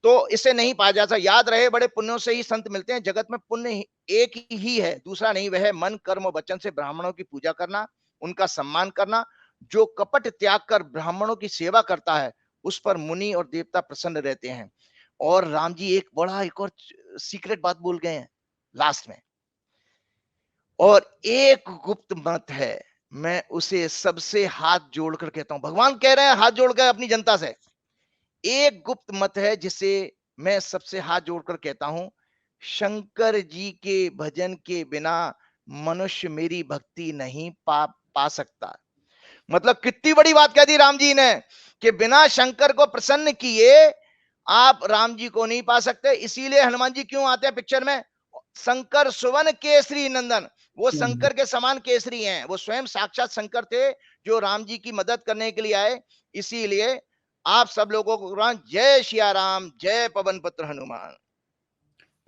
तो इसे नहीं पाया जा सकता। याद रहे, बड़े पुण्यों से ही संत मिलते हैं। जगत में पुण्य एक ही है, दूसरा नहीं। वह है मन कर्म और वचन से ब्राह्मणों की पूजा करना, उनका सम्मान करना। जो कपट त्याग कर ब्राह्मणों की सेवा करता है, उस पर मुनि और देवता प्रसन्न रहते हैं। और राम जी एक और सीक्रेट बात बोल गए हैं लास्ट में, और एक गुप्त मत है, मैं उसे सबसे हाथ जोड़कर कहता हूं। भगवान कह रहे हैं हाथ जोड़कर अपनी जनता से, एक गुप्त मत है जिसे मैं सबसे हाथ जोड़कर कहता हूं, शंकर जी के भजन के बिना मनुष्य मेरी भक्ति नहीं पा सकता। मतलब कितनी बड़ी बात कह दी राम जी ने, कि बिना शंकर को प्रसन्न किए आप राम जी को नहीं पा सकते। इसीलिए हनुमान जी क्यों आते हैं पिक्चर में? शंकर सुवन केसरी नंदन, वो शंकर के समान केसरी हैं। वो स्वयं साक्षात शंकर थे जो राम जी की मदद करने के लिए आए। इसीलिए आप सब लोगों को जय सिया राम, जय पवन पुत्र हनुमान।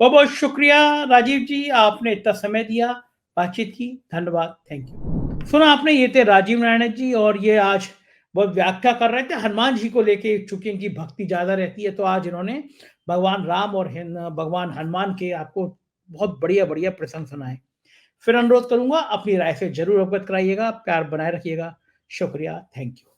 बहुत बहुत शुक्रिया राजीव जी, आपने इतना समय दिया, बातचीत की, धन्यवाद, थैंक यू। सुना आपने, ये थे राजीव नारायण जी, और ये आज बहुत व्याख्या कर रहे थे हनुमान जी को लेके। चूंकि इनकी भक्ति ज्यादा रहती है, तो आज इन्होंने भगवान राम और भगवान हनुमान के आपको बहुत बढ़िया बढ़िया प्रसंग सुनाए। फिर अनुरोध करूंगा, अपनी राय से जरूर अवगत कराइएगा, प्यार बनाए रखिएगा। शुक्रिया, थैंक यू।